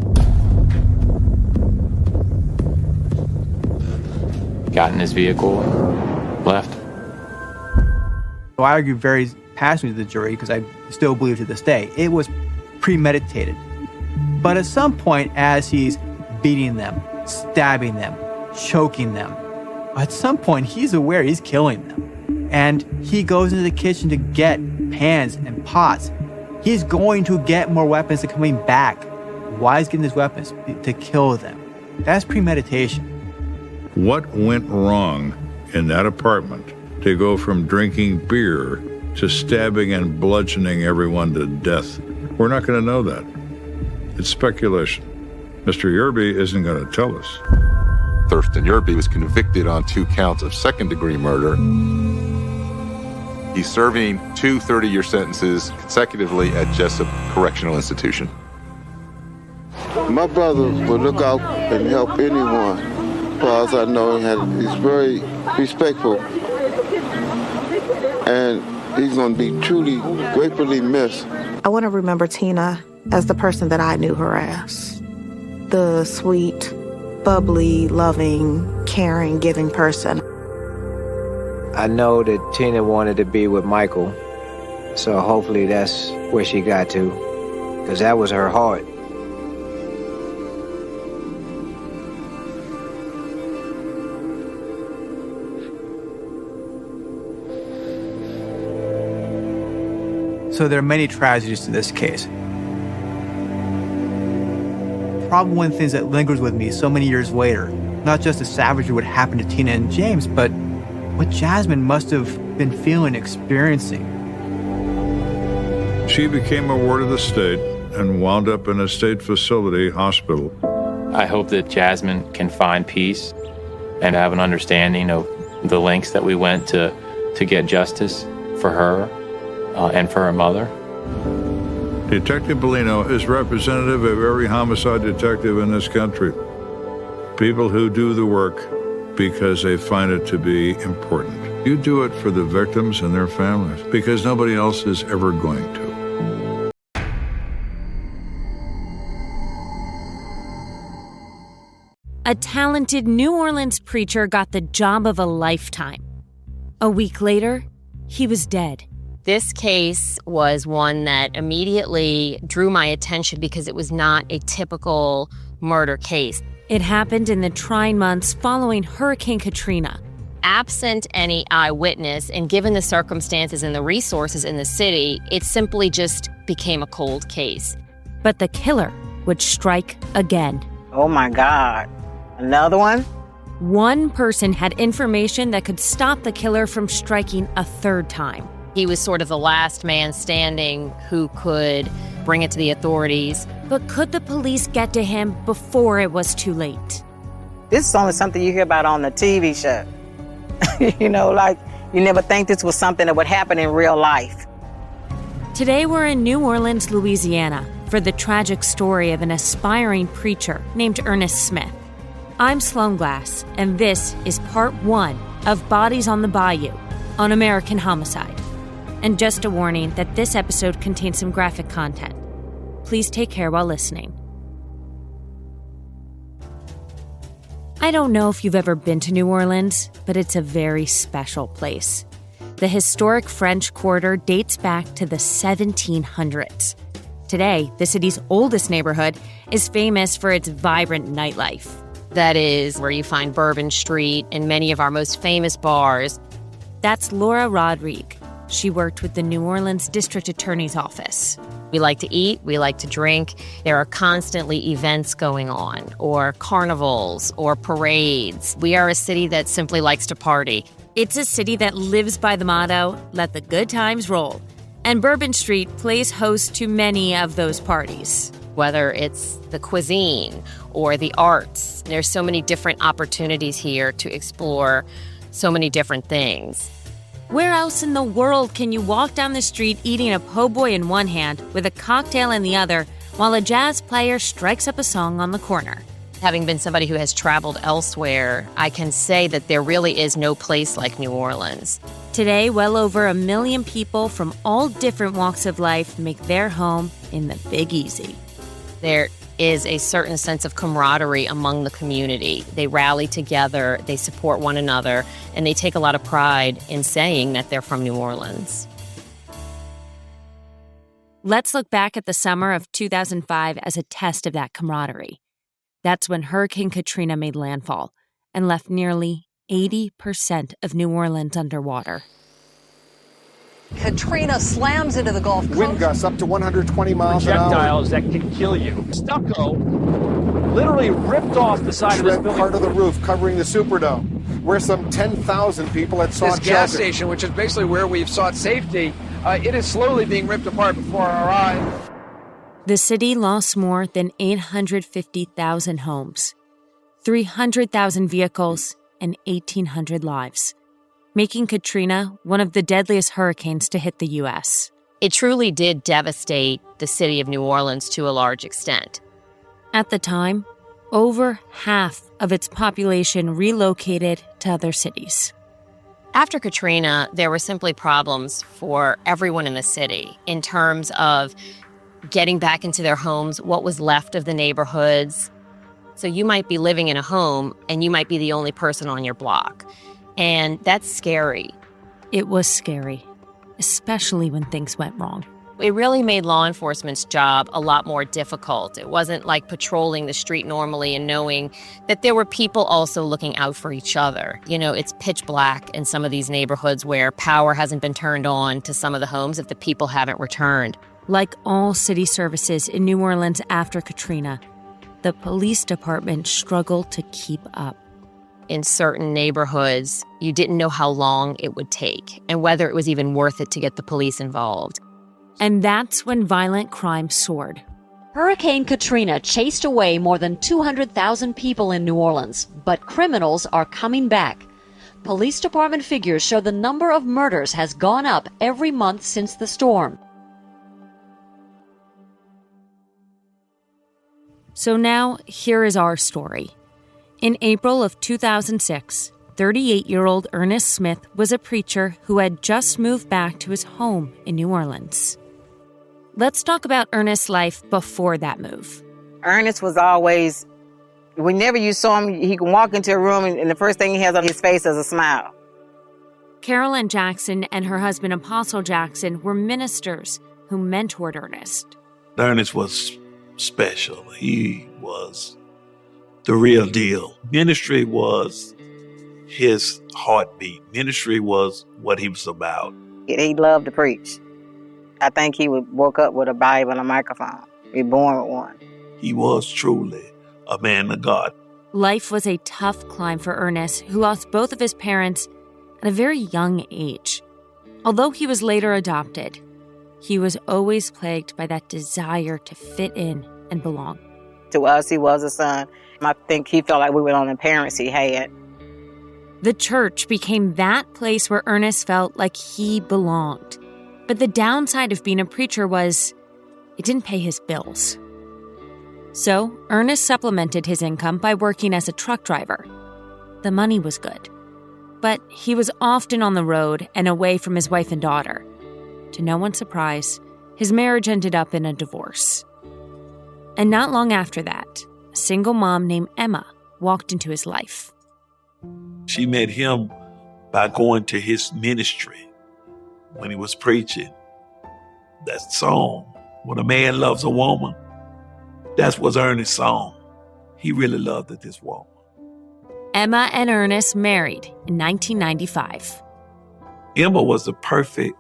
Got in his vehicle and left. So I argue very passionately to the jury, because I still believe to this day, it was premeditated. But at some point, as he's beating them, stabbing them, choking them, at some point he's aware he's killing them. And he goes into the kitchen to get pans and pots. He's going to get more weapons and coming back. Why is he getting these weapons? To kill them. That's premeditation. What went wrong in that apartment to go from drinking beer to stabbing and bludgeoning everyone to death? We're not going to know that. It's speculation. Mr. Yerby isn't going to tell us. Thurston Yerby was convicted on 2 counts of second-degree murder. He's serving 2 30-year sentences consecutively at Jessup Correctional Institution. My brother will look out and help anyone. As far as I know, he's very respectful. And he's going to be truly, gratefully missed. I want to remember Tina as the person that I knew her as. The sweet, bubbly, loving, caring, giving person. I know that Tina wanted to be with Michael, so hopefully that's where she got to, because that was her heart. So there are many tragedies to this case. Probably one of the things that lingers with me so many years later, not just the savagery what happened to Tina and James, but what Jasmine must have been feeling, experiencing. She became a ward of the state and wound up in a state facility hospital. I hope that Jasmine can find peace and have an understanding of the lengths that we went to get justice for her and for her mother. Detective Bellino is representative of every homicide detective in this country. People who do the work because they find it to be important. You do it for the victims and their families because nobody else is ever going to. A talented New Orleans preacher got the job of a lifetime. A week later, he was dead. This case was one that immediately drew my attention because it was not a typical murder case. It happened in the trying months following Hurricane Katrina. Absent any eyewitness, and given the circumstances and the resources in the city, it simply just became a cold case. But the killer would strike again. Oh my God. Another one? One person had information that could stop the killer from striking a third time. He was sort of the last man standing who could bring it to the authorities. But could the police get to him before it was too late? This is only something you hear about on the TV show. You know, like, you never think this was something that would happen in real life. Today we're in New Orleans, Louisiana, for the tragic story of an aspiring preacher named Ernest Smith. I'm Sloan Glass, and this is part 1 of Bodies on the Bayou on American Homicide. And just a warning that this episode contains some graphic content. Please take care while listening. I don't know if you've ever been to New Orleans, but it's a very special place. The historic French Quarter dates back to the 1700s. Today, the city's oldest neighborhood is famous for its vibrant nightlife. That is where you find Bourbon Street and many of our most famous bars. That's Laura Rodrigue. She worked with the New Orleans District Attorney's Office. We like to eat, we like to drink. There are constantly events going on, or carnivals, or parades. We are a city that simply likes to party. It's a city that lives by the motto, let the good times roll. And Bourbon Street plays host to many of those parties. Whether it's the cuisine or the arts, there's so many different opportunities here to explore so many different things. Where else in the world can you walk down the street eating a po' boy in one hand with a cocktail in the other while a jazz player strikes up a song on the corner? Having been somebody who has traveled elsewhere, I can say that there really is no place like New Orleans. Today, well over 1 million people from all different walks of life make their home in the Big Easy. There is a certain sense of camaraderie among the community. They rally together, they support one another, and they take a lot of pride in saying that they're from New Orleans. Let's look back at the summer of 2005 as a test of that camaraderie. That's when Hurricane Katrina made landfall and left nearly 80% of New Orleans underwater. Katrina slams into the Gulf Coast. Wind gusts up to 120 miles an hour. Projectiles that can kill you. Stucco literally ripped off the side of this building. Part of the roof covering the Superdome, where some 10,000 people had sought this gas shelter. station, which is basically where we've sought safety, it is slowly being ripped apart before our eyes. The city lost more than 850,000 homes, 300,000 vehicles, and 1,800 lives, making Katrina one of the deadliest hurricanes to hit the U.S. It truly did devastate the city of New Orleans to a large extent. At the time, over half of its population relocated to other cities. After Katrina, there were simply problems for everyone in the city in terms of getting back into their homes, what was left of the neighborhoods. So you might be living in a home and you might be the only person on your block. And that's scary. It was scary, especially when things went wrong. It really made law enforcement's job a lot more difficult. It wasn't like patrolling the street normally and knowing that there were people also looking out for each other. You know, it's pitch black in some of these neighborhoods where power hasn't been turned on to some of the homes if the people haven't returned. Like all city services in New Orleans after Katrina, the police department struggled to keep up. In certain neighborhoods, you didn't know how long it would take and whether it was even worth it to get the police involved. And that's when violent crime soared. Hurricane Katrina chased away more than 200,000 people in New Orleans, but criminals are coming back. Police department figures show the number of murders has gone up every month since the storm. So now, here is our story. In April of 2006, 38-year-old Ernest Smith was a preacher who had just moved back to his home in New Orleans. Let's talk about Ernest's life before that move. Ernest was always, whenever you saw him, he can walk into a room and the first thing he has on his face is a smile. Carolyn Jackson and her husband Apostle Jackson were ministers who mentored Ernest. Ernest was special. He was the real deal. Ministry was his heartbeat. Ministry was what he was about. He loved to preach. I think he woke up with a Bible and a microphone. He was born with one. He was truly a man of God. Life was a tough climb for Ernest, who lost both of his parents at a very young age. Although he was later adopted, he was always plagued by that desire to fit in and belong. To us, he was a son. I think he felt like we were the only parents he had. The church became that place where Ernest felt like he belonged. But the downside of being a preacher was it didn't pay his bills. So Ernest supplemented his income by working as a truck driver. The money was good, but he was often on the road and away from his wife and daughter. To no one's surprise, his marriage ended up in a divorce. And not long after that, a single mom named Emma walked into his life. She met him by going to his ministry when he was preaching. That song, When a Man Loves a Woman, that was Ernest's song. He really loved this woman. Emma and Ernest married in 1995. Emma was the perfect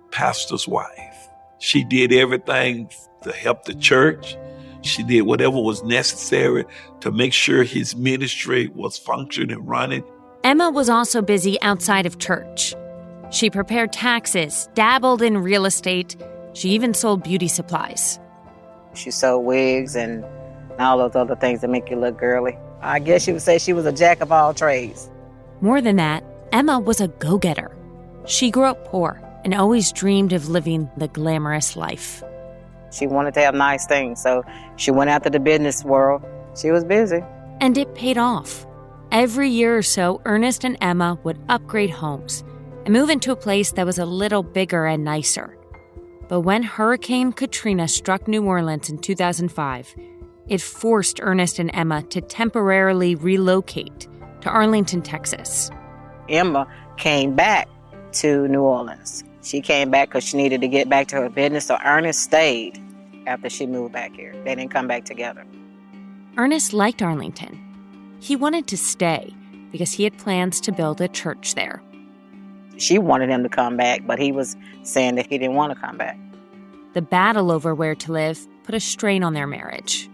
pastor's wife. She did everything to help the church. She did whatever was necessary to make sure his ministry was functioning and running. Emma was also busy outside of church. She prepared taxes, dabbled in real estate. She even sold beauty supplies. She sold wigs and all those other things that make you look girly. I guess you would say she was a jack of all trades. More than that, Emma was a go-getter. She grew up poor and always dreamed of living the glamorous life. She wanted to have nice things, so she went after the business world. She was busy. And it paid off. Every year or so, Ernest and Emma would upgrade homes and move into a place that was a little bigger and nicer. But when Hurricane Katrina struck New Orleans in 2005, it forced Ernest and Emma to temporarily relocate to Arlington, Texas. Emma came back to New Orleans. She came back because she needed to get back to her business, so Ernest stayed after she moved back here. They didn't come back together. Ernest liked Arlington. He wanted to stay because he had plans to build a church there. She wanted him to come back, but he was saying that he didn't want to come back. The battle over where to live put a strain on their marriage.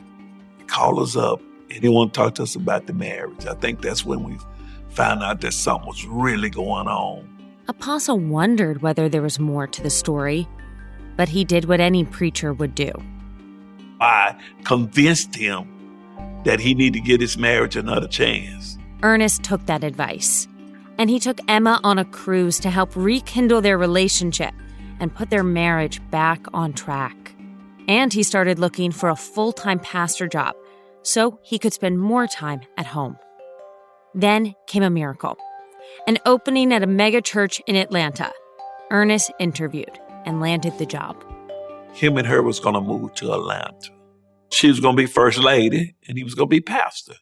Call us up and they want to talk to us about the marriage. I think that's when we found out that something was really going on. Apostle wondered whether there was more to the story, but he did what any preacher would do. I convinced him that he needed to give his marriage another chance. Ernest took that advice, and he took Emma on a cruise to help rekindle their relationship and put their marriage back on track. And he started looking for a full-time pastor job so he could spend more time at home. Then came a miracle. An opening at a mega church in Atlanta. Ernest interviewed and landed the job. Him and her was going to move to Atlanta. She was going to be first lady, and he was going to be pastor.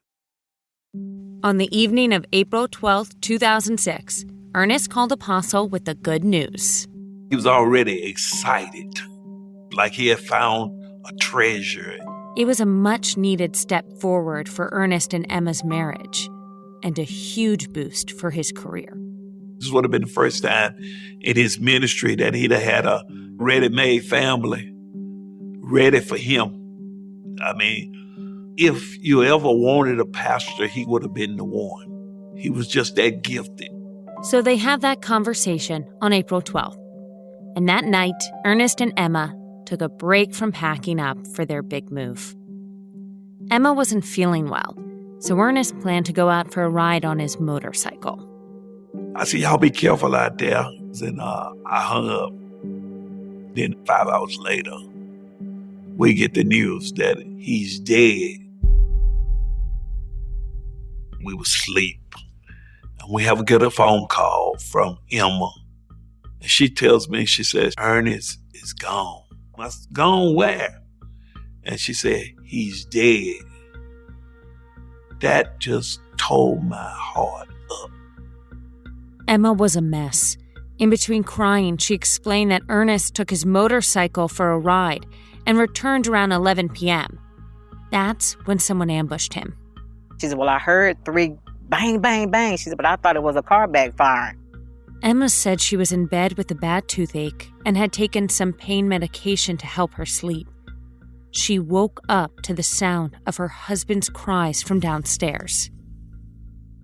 On the evening of April 12th, 2006, Ernest called Apostle with the good news. He was already excited, like he had found a treasure. It was a much-needed step forward for Ernest and Emma's marriage, and a huge boost for his career. This would have been the first time in his ministry that he'd have had a ready-made family ready for him. I mean, if you ever wanted a pastor, he would have been the one. He was just that gifted. So they have that conversation on April 12th. And that night, Ernest and Emma took a break from packing up for their big move. Emma wasn't feeling well, so Ernest planned to go out for a ride on his motorcycle. I said, y'all be careful out there. And I hung up. Then 5 hours later, we get the news that he's dead. We was asleep. We have to get a phone call from Emma. And she tells me, she says, Ernest is gone. I said, gone where? And she said, he's dead. That just tore my heart up. Emma was a mess. In between crying, she explained that Ernest took his motorcycle for a ride and returned around 11 p.m. That's when someone ambushed him. She said, well, I heard 3 bang, bang, bang. She said, but I thought it was a car backfiring. Emma said she was in bed with a bad toothache and had taken some pain medication to help her sleep. She woke up to the sound of her husband's cries from downstairs.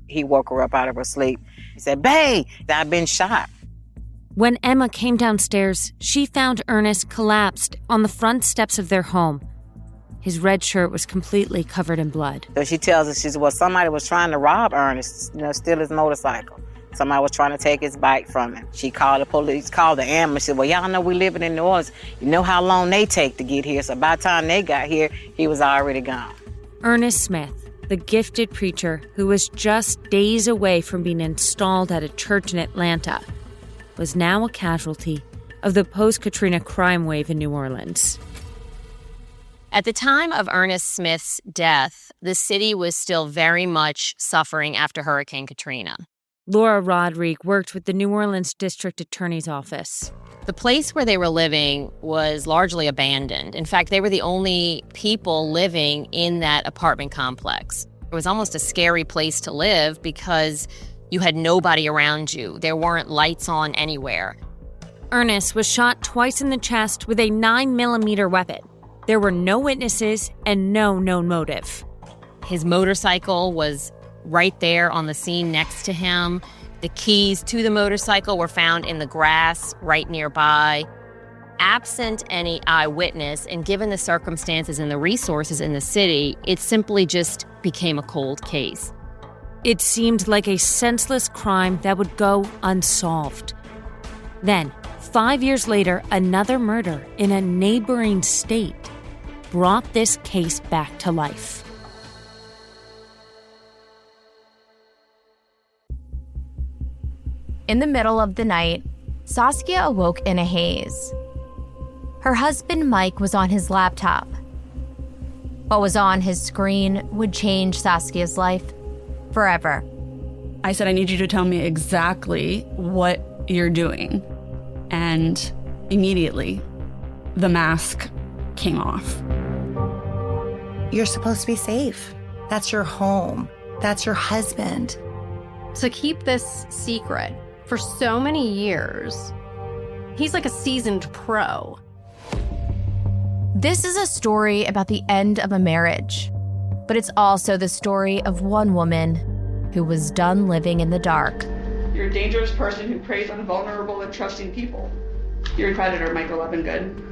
He woke her up out of her sleep. He said, babe, I've been shot. When Emma came downstairs, she found Ernest collapsed on the front steps of their home. His red shirt was completely covered in blood. So she tells us, she said, well, somebody was trying to rob Ernest, steal his motorcycle. Somebody was trying to take his bike from him. She called the police, called the ambulance. She said, well, y'all know we living in New Orleans. You know how long they take to get here. So by the time they got here, he was already gone. Ernest Smith, the gifted preacher who was just days away from being installed at a church in Atlanta, was now a casualty of the post-Katrina crime wave in New Orleans. At the time of Ernest Smith's death, the city was still very much suffering after Hurricane Katrina. Laura Rodrigue worked with the New Orleans District Attorney's Office. The place where they were living was largely abandoned. In fact, they were the only people living in that apartment complex. It was almost a scary place to live because you had nobody around you. There weren't lights on anywhere. Ernest was shot twice in the chest with a 9mm weapon. There were no witnesses and no known motive. His motorcycle was right there on the scene next to him. The keys to the motorcycle were found in the grass right nearby. Absent any eyewitness, and given the circumstances and the resources in the city, it simply just became a cold case. It seemed like a senseless crime that would go unsolved. Then, 5 years later, another murder in a neighboring state brought this case back to life. In the middle of the night, Saskia awoke in a haze. Her husband Mike was on his laptop. What was on his screen would change Saskia's life forever. I said, I need you to tell me exactly what you're doing. And immediately, the mask came off. You're supposed to be safe. That's your home. That's your husband. To keep this secret for so many years, he's like a seasoned pro. This is a story about the end of a marriage, but it's also the story of one woman who was done living in the dark. You're a dangerous person who preys on vulnerable and trusting people. You're a predator, Michael Levingood.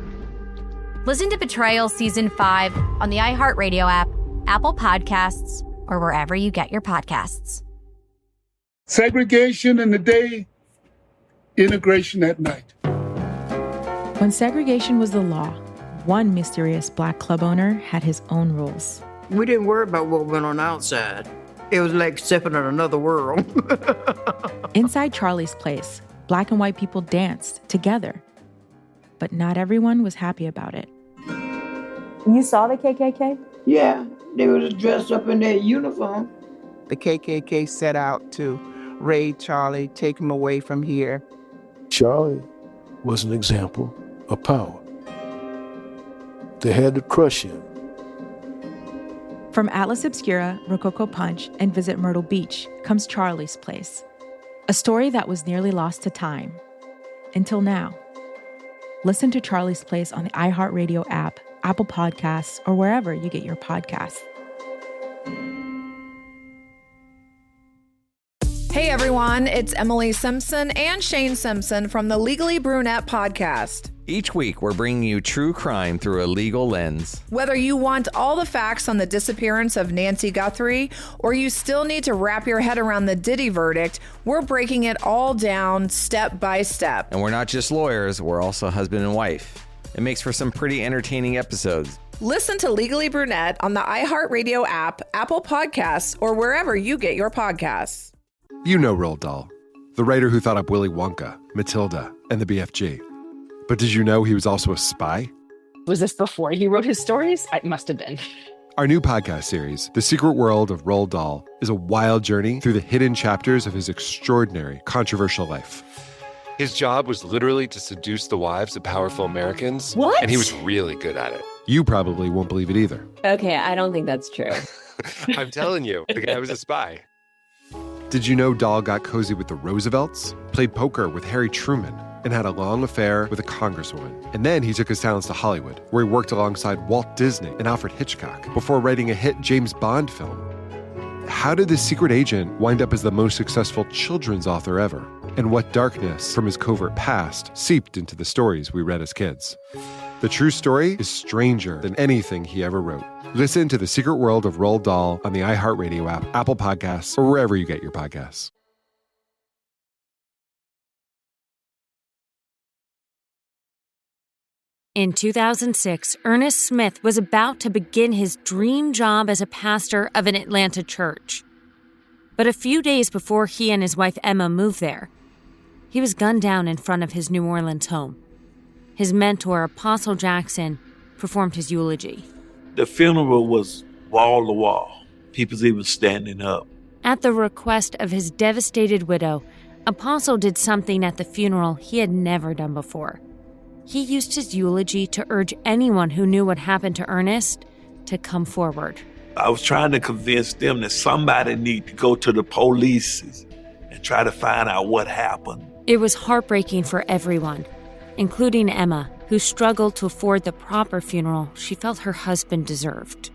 Listen to Betrayal Season 5 on the iHeartRadio app, Apple Podcasts, or wherever you get your podcasts. Segregation in the day, integration at night. When segregation was the law, one mysterious black club owner had his own rules. We didn't worry about what went on outside. It was like stepping in another world. Inside Charlie's Place, black and white people danced together. But not everyone was happy about it. You saw the KKK? Yeah, they was dressed up in their uniform. The KKK set out to raid Charlie, take him away from here. Charlie was an example of power. They had to crush him. From Atlas Obscura, Rococo Punch, and Visit Myrtle Beach comes Charlie's Place, a story that was nearly lost to time. Until now. Listen to Charlie's Place on the iHeartRadio app, Apple Podcasts, or wherever you get your podcasts. Hey everyone, it's Emily Simpson and Shane Simpson from the Legally Brunette podcast. Each week, we're bringing you true crime through a legal lens. Whether you want all the facts on the disappearance of Nancy Guthrie, or you still need to wrap your head around the Diddy verdict, we're breaking it all down step by step. And we're not just lawyers, we're also husband and wife. It makes for some pretty entertaining episodes. Listen to Legally Brunette on the iHeartRadio app, Apple Podcasts, or wherever you get your podcasts. You know Roald Dahl, the writer who thought up Willy Wonka, Matilda, and the BFG. But did you know he was also a spy? Was this before he wrote his stories? It must have been. Our new podcast series, The Secret World of Roald Dahl, is a wild journey through the hidden chapters of his extraordinary, controversial life. His job was literally to seduce the wives of powerful Americans. What? And he was really good at it. You probably won't believe it either. Okay, I don't think that's true. I'm telling you, the guy was a spy. Did you know Dahl got cozy with the Roosevelts, played poker with Harry Truman, and had a long affair with a congresswoman? And then he took his talents to Hollywood, where he worked alongside Walt Disney and Alfred Hitchcock before writing a hit James Bond film. How did this secret agent wind up as the most successful children's author ever? And what darkness from his covert past seeped into the stories we read as kids? The true story is stranger than anything he ever wrote. Listen to The Secret World of Roald Dahl on the iHeartRadio app, Apple Podcasts, or wherever you get your podcasts. In 2006, Ernest Smith was about to begin his dream job as a pastor of an Atlanta church. But a few days before he and his wife Emma moved there, he was gunned down in front of his New Orleans home. His mentor, Apostle Jackson, performed his eulogy. The funeral was wall to wall. People's even standing up. At the request of his devastated widow, Apostle did something at the funeral he had never done before. He used his eulogy to urge anyone who knew what happened to Ernest to come forward. I was trying to convince them that somebody need to go to the police and try to find out what happened. It was heartbreaking for everyone, including Emma, who struggled to afford the proper funeral she felt her husband deserved.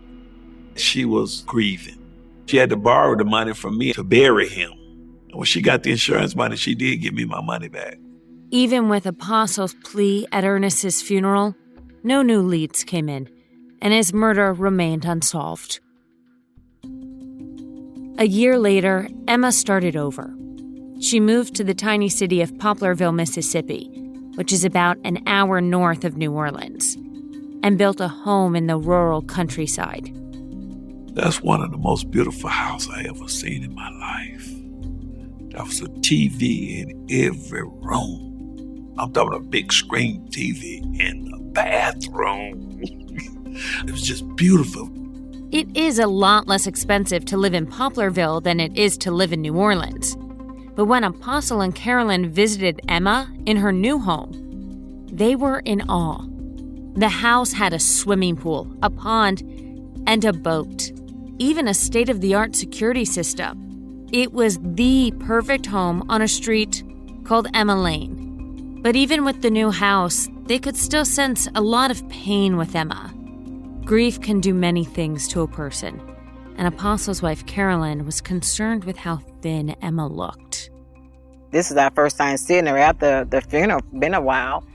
She was grieving. She had to borrow the money from me to bury him. When she got the insurance money, she did give me my money back. Even with Apostle's plea at Ernest's funeral, no new leads came in, and his murder remained unsolved. A year later, Emma started over. She moved to the tiny city of Poplarville, Mississippi, which is about an hour north of New Orleans, and built a home in the rural countryside. That's one of the most beautiful houses I ever seen in my life. There was a TV in every room. I'm talking a big screen TV in the bathroom. It was just beautiful. It is a lot less expensive to live in Poplarville than it is to live in New Orleans. But when Apostle and Carolyn visited Emma in her new home, they were in awe. The house had a swimming pool, a pond, and a boat, even a state-of-the-art security system. It was the perfect home on a street called Emma Lane. But even with the new house, they could still sense a lot of pain with Emma. Grief can do many things to a person, and Apostle's wife Carolyn was concerned with how thin Emma looked. This is our first time seeing her after the funeral. Been a while.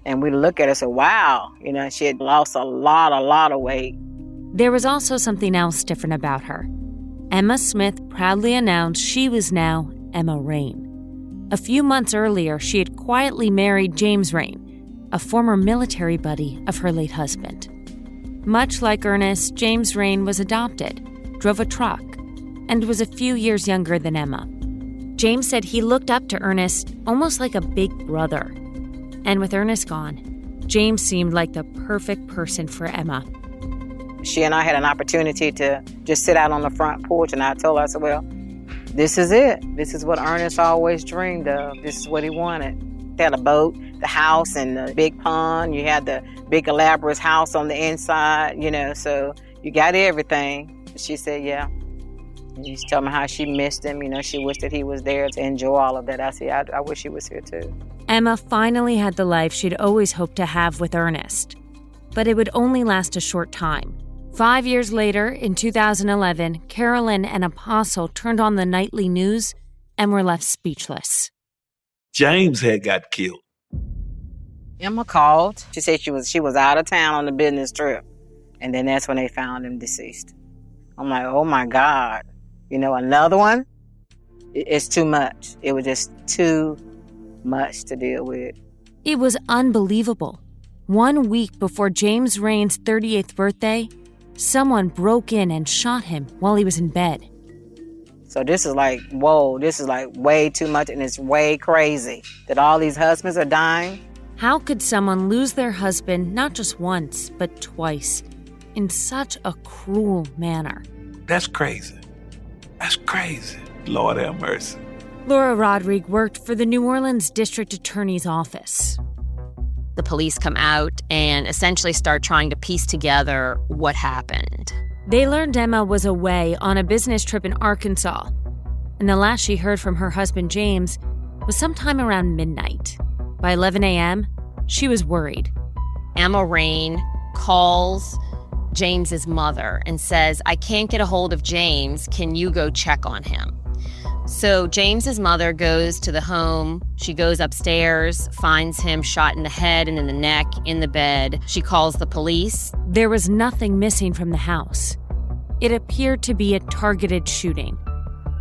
And we look at her and say, wow, she had lost a lot of weight. There was also something else different about her. Emma Smith proudly announced she was now Emma Rain. A few months earlier, she had quietly married James Rain, a former military buddy of her late husband. Much like Ernest, James Rain was adopted, drove a truck, and was a few years younger than Emma. James said he looked up to Ernest almost like a big brother. And with Ernest gone, James seemed like the perfect person for Emma. She and I had an opportunity to just sit out on the front porch, and I told her, I said, well, this is it. This is what Ernest always dreamed of. This is what he wanted. They had a boat, the house, and the big pond. You had the big elaborate house on the inside, so you got everything. She said, yeah. And she's telling me how she missed him. She wished that he was there to enjoy all of that. I said, I wish he was here too. Emma finally had the life she'd always hoped to have with Ernest. But it would only last a short time. 5 years later, in 2011, Carolyn and Apostle turned on the nightly news and were left speechless. James had got killed. Emma called. She said she was out of town on a business trip. And then that's when they found him deceased. I'm like, oh my God. Another one? It's too much. It was just too much to deal with. It was unbelievable. 1 week before James Rain's 38th birthday, someone broke in and shot him while he was in bed. So this is like, whoa, this is like way too much, and it's way crazy that all these husbands are dying. How could someone lose their husband not just once, but twice, in such a cruel manner? That's crazy. That's crazy. Lord have mercy. Laura Rodrigue worked for the New Orleans District Attorney's Office. The police come out and essentially start trying to piece together what happened. They learned Emma was away on a business trip in Arkansas, and the last she heard from her husband, James, was sometime around midnight. By 11 a.m., she was worried. Emma Rain calls James's mother and says, "I can't get a hold of James. Can you go check on him?" So James's mother goes to the home. She goes upstairs, finds him shot in the head and in the neck, in the bed. She calls the police. There was nothing missing from the house. It appeared to be a targeted shooting.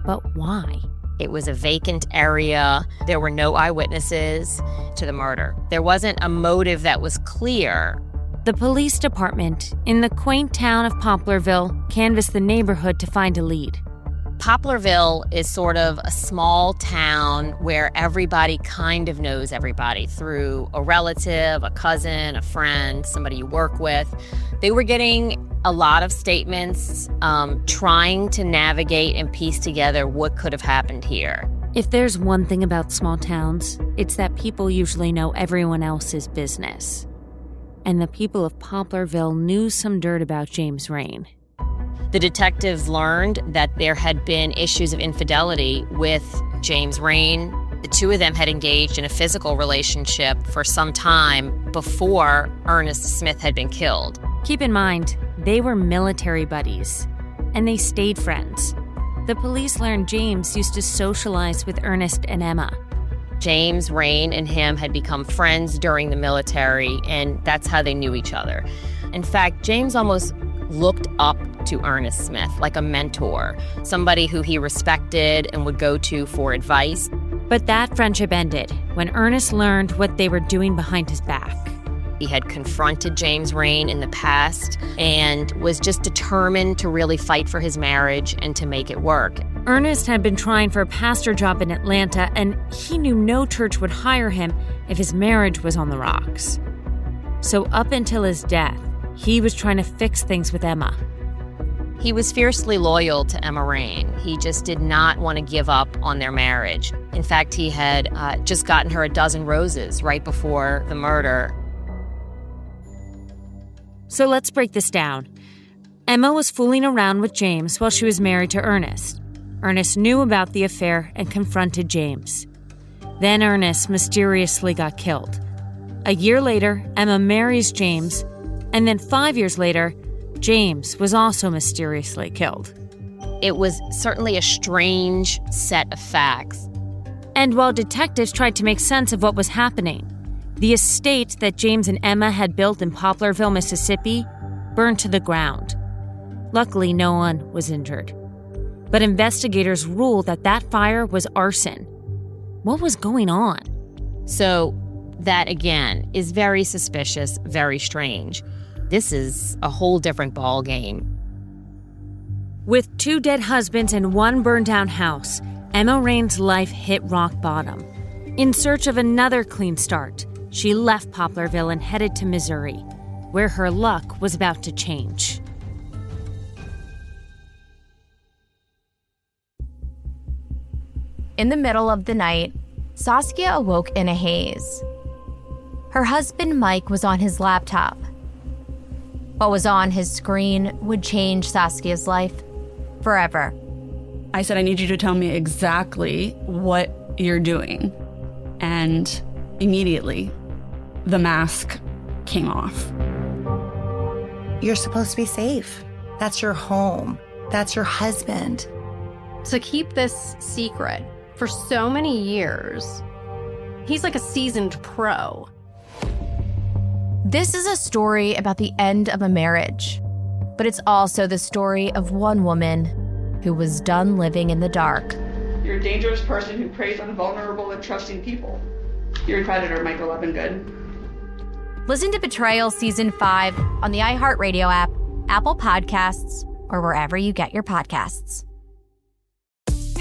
But why? It was a vacant area. There were no eyewitnesses to the murder. There wasn't a motive that was clear. The police department in the quaint town of Poplarville canvassed the neighborhood to find a lead. Poplarville is sort of a small town where everybody kind of knows everybody through a relative, a cousin, a friend, somebody you work with. They were getting a lot of statements, trying to navigate and piece together what could have happened here. If there's one thing about small towns, it's that people usually know everyone else's business. And the people of Poplarville knew some dirt about James Rain. The detectives learned that there had been issues of infidelity with James Rain. The two of them had engaged in a physical relationship for some time before Ernest Smith had been killed. Keep in mind, they were military buddies, and they stayed friends. The police learned James used to socialize with Ernest and Emma. James Rain and him had become friends during the military, and that's how they knew each other. In fact, James almost looked up to Ernest Smith like a mentor, somebody who he respected and would go to for advice. But that friendship ended when Ernest learned what they were doing behind his back. He had confronted James Rain in the past and was just determined to really fight for his marriage and to make it work. Ernest had been trying for a pastor job in Atlanta, and he knew no church would hire him if his marriage was on the rocks. So up until his death, he was trying to fix things with Emma. He was fiercely loyal to Emma Rain. He just did not want to give up on their marriage. In fact, he had just gotten her a dozen roses right before the murder. So let's break this down. Emma was fooling around with James while she was married to Ernest. Ernest knew about the affair and confronted James. Then Ernest mysteriously got killed. A year later, Emma marries James, and then 5 years later, James was also mysteriously killed. It was certainly a strange set of facts. And while detectives tried to make sense of what was happening, the estate that James and Emma had built in Poplarville, Mississippi, burned to the ground. Luckily, no one was injured. But investigators ruled that that fire was arson. What was going on? So that, again, is very suspicious, very strange. This is a whole different ball game. With 2 dead husbands and 1 burned-down house, Emma Rain's life hit rock bottom. In search of another clean start, she left Poplarville and headed to Missouri, where her luck was about to change. In the middle of the night, Saskia awoke in a haze. Her husband Mike was on his laptop. What was on his screen would change Saskia's life forever. I said, I need you to tell me exactly what you're doing. And immediately, the mask came off. You're supposed to be safe. That's your home. That's your husband. To keep this secret for so many years, he's like a seasoned pro. This is a story about the end of a marriage, but it's also the story of one woman who was done living in the dark. You're a dangerous person who preys on vulnerable and trusting people. Your predator might go up and good. Listen to Betrayal Season 5 on the iHeartRadio app, Apple Podcasts, or wherever you get your podcasts.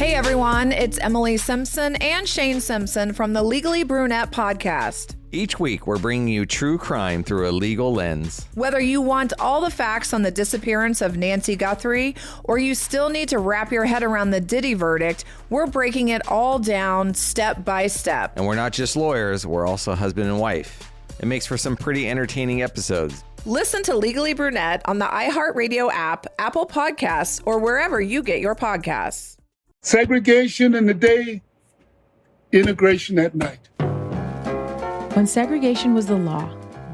Hey everyone, it's Emily Simpson and Shane Simpson from the Legally Brunette podcast. Each week, we're bringing you true crime through a legal lens. Whether you want all the facts on the disappearance of Nancy Guthrie or you still need to wrap your head around the Diddy verdict, we're breaking it all down step by step. And we're not just lawyers, we're also husband and wife. It makes for some pretty entertaining episodes. Listen to Legally Brunette on the iHeartRadio app, Apple Podcasts, or wherever you get your podcasts. Segregation in the day, integration at night. When segregation was the law,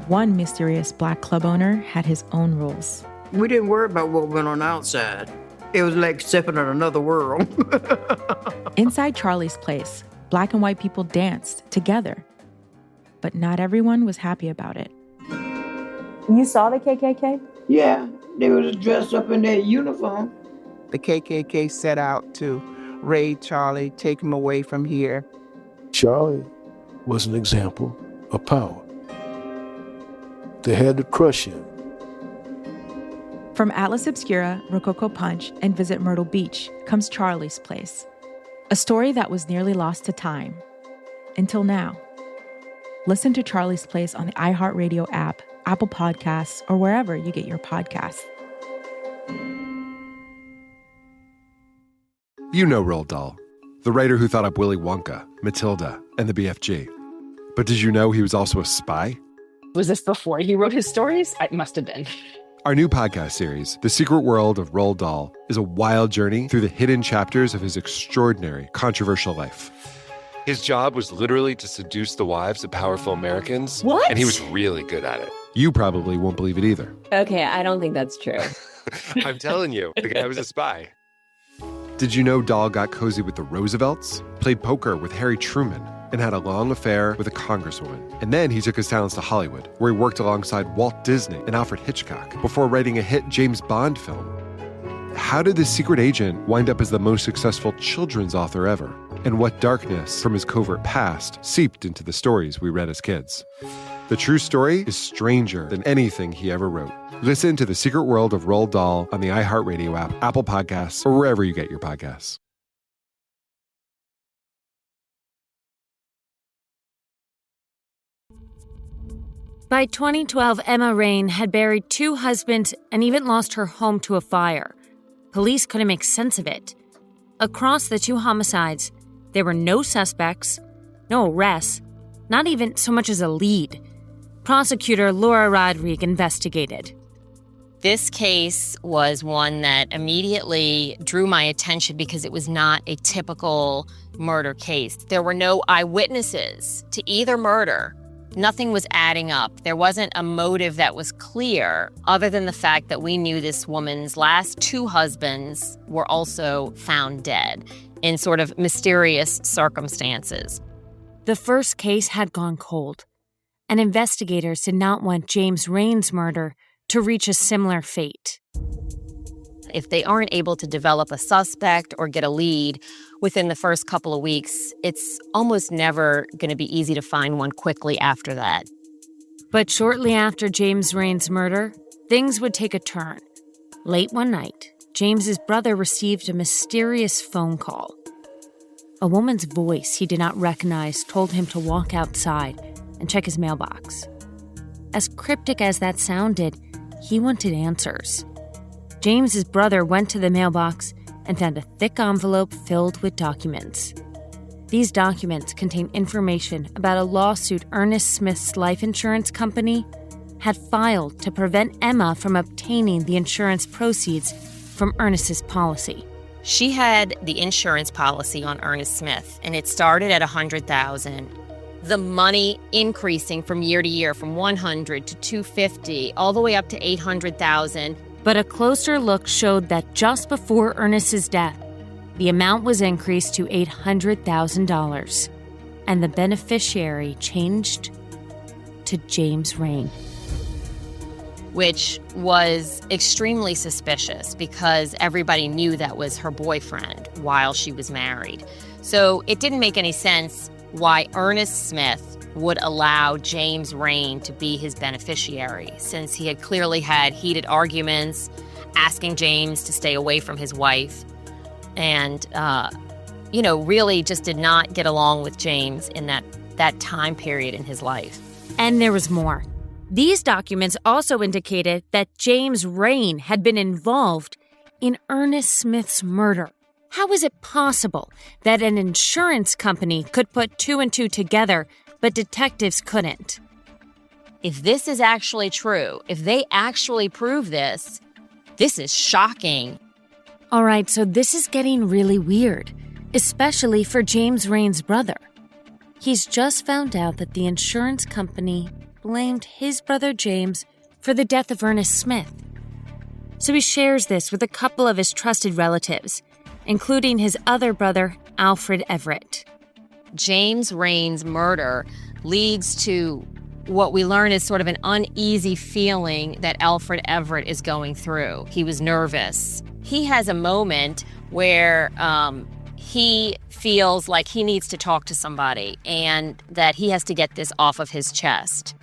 one mysterious black club owner had his own rules. We didn't worry about what went on outside. It was like stepping in another world. Inside Charlie's place, black and white people danced together. But not everyone was happy about it. You saw the KKK? Yeah, they was dressed up in their uniform. The KKK set out to raid Charlie, take him away from here. Charlie was an example of power. They had to crush him. From Atlas Obscura, Rococo Punch, and Visit Myrtle Beach comes Charlie's Place, a story that was nearly lost to time. Until now. Listen to Charlie's Place on the iHeartRadio app, Apple Podcasts, or wherever you get your podcasts. You know Roald Dahl, the writer who thought up Willy Wonka, Matilda, and the BFG. But did you know he was also a spy? Was this before he wrote his stories? It must have been. Our new podcast series, The Secret World of Roald Dahl, is a wild journey through the hidden chapters of his extraordinary, controversial life. His job was literally to seduce the wives of powerful Americans. What? And he was really good at it. You probably won't believe it either. Okay, I don't think that's true. I'm telling you, the guy was a spy. Did you know Dahl got cozy with the Roosevelts, played poker with Harry Truman, and had a long affair with a congresswoman? And then he took his talents to Hollywood, where he worked alongside Walt Disney and Alfred Hitchcock before writing a hit James Bond film. How did this secret agent wind up as the most successful children's author ever? And what darkness from his covert past seeped into the stories we read as kids? The true story is stranger than anything he ever wrote. Listen to The Secret World of Roald Dahl on the iHeartRadio app, Apple Podcasts, or wherever you get your podcasts. By 2012, Emma Rain had buried 2 husbands and even lost her home to a fire. Police couldn't make sense of it. Across the 2 homicides, there were no suspects, no arrests, not even so much as a lead. Prosecutor Laura Rodrigue investigated. This case was one that immediately drew my attention because it was not a typical murder case. There were no eyewitnesses to either murder. Nothing was adding up. There wasn't a motive that was clear other than the fact that we knew this woman's last 2 husbands were also found dead in sort of mysterious circumstances. The first case had gone cold, and investigators did not want James Rain's murder to reach a similar fate. If they aren't able to develop a suspect or get a lead within the first couple of weeks, it's almost never going to be easy to find one quickly after that. But shortly after James Rain's murder, things would take a turn. Late one night, James's brother received a mysterious phone call. A woman's voice he did not recognize told him to walk outside and check his mailbox. As cryptic as that sounded, he wanted answers. James's brother went to the mailbox and found a thick envelope filled with documents. These documents contain information about a lawsuit Ernest Smith's life insurance company had filed to prevent Emma from obtaining the insurance proceeds from Ernest's policy. She had the insurance policy on Ernest Smith, and it started at $100,000. The money increasing from year to year, from $100,000 to $250,000, all the way up to $800,000. But a closer look showed that just before Ernest's death, the amount was increased to $800,000, and the beneficiary changed to James Rain. Which was extremely suspicious because everybody knew that was her boyfriend while she was married. So it didn't make any sense why Ernest Smith would allow James Rain to be his beneficiary, since he had clearly had heated arguments, asking James to stay away from his wife. And really just did not get along with James in that time period in his life. And there was more. These documents also indicated that James Rain had been involved in Ernest Smith's murder. How is it possible that an insurance company could put 2 and 2 together, but detectives couldn't? If this is actually true, if they actually prove this is shocking. All right, so this is getting really weird, especially for James Rain's brother. He's just found out that the insurance company blamed his brother James for the death of Ernest Smith. So he shares this with a couple of his trusted relatives, including his other brother, Alfred Everett. James Rain's murder leads to what we learn is sort of an uneasy feeling that Alfred Everett is going through. He was nervous. He has a moment where he feels like he needs to talk to somebody and that he has to get this off of his chest.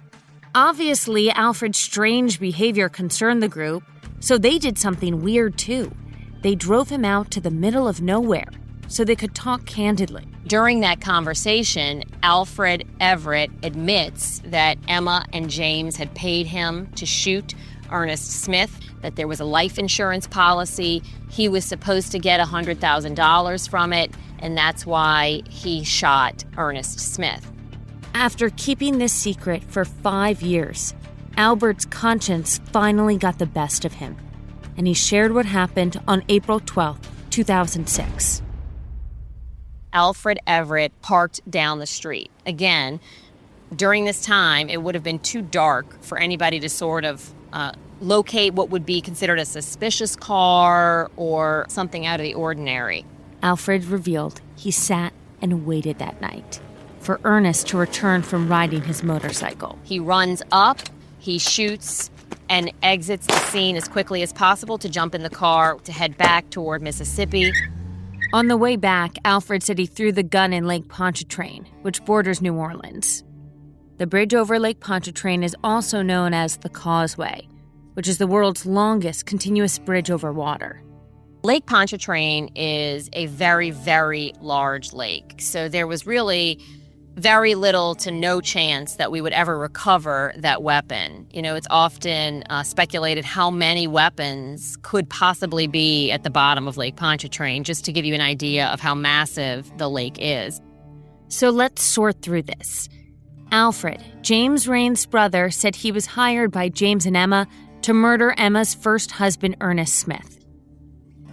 Obviously, Alfred's strange behavior concerned the group, so they did something weird too. They drove him out to the middle of nowhere so they could talk candidly. During that conversation, Alfred Everett admits that Emma and James had paid him to shoot Ernest Smith, that there was a life insurance policy. He was supposed to get $100,000 from it, and that's why he shot Ernest Smith. After keeping this secret for 5 years, Albert's conscience finally got the best of him, and he shared what happened on April 12, 2006. Alfred Everett parked down the street. Again, during this time, it would have been too dark for anybody to sort of locate what would be considered a suspicious car or something out of the ordinary. Alfred revealed he sat and waited that night for Ernest to return from riding his motorcycle. He runs up, he shoots, and exits the scene as quickly as possible to jump in the car to head back toward Mississippi. On the way back, Alfred said he threw the gun in Lake Pontchartrain, which borders New Orleans. The bridge over Lake Pontchartrain is also known as the Causeway, which is the world's longest continuous bridge over water. Lake Pontchartrain is a very, very large lake, so there was really very little to no chance that we would ever recover that weapon. It's often speculated how many weapons could possibly be at the bottom of Lake Pontchartrain, just to give you an idea of how massive the lake is. So let's sort through this. Alfred, James Rain's brother, said he was hired by James and Emma to murder Emma's first husband, Ernest Smith.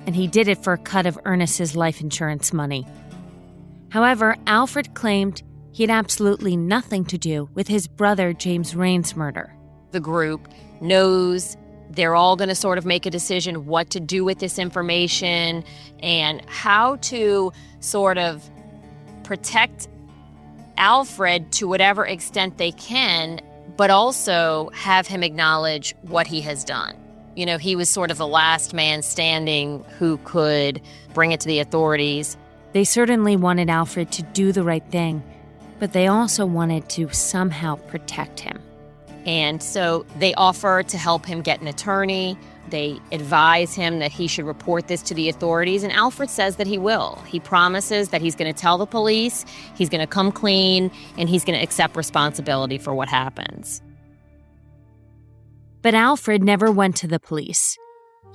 And he did it for a cut of Ernest's life insurance money. However, Alfred claimed he had absolutely nothing to do with his brother James Rain's murder. The group knows they're all going to sort of make a decision what to do with this information and how to sort of protect Alfred to whatever extent they can, but also have him acknowledge what he has done. He was sort of the last man standing who could bring it to the authorities. They certainly wanted Alfred to do the right thing, but they also wanted to somehow protect him. And so they offer to help him get an attorney. They advise him that he should report this to the authorities, and Alfred says that he will. He promises that he's going to tell the police, he's going to come clean, and he's going to accept responsibility for what happens. But Alfred never went to the police.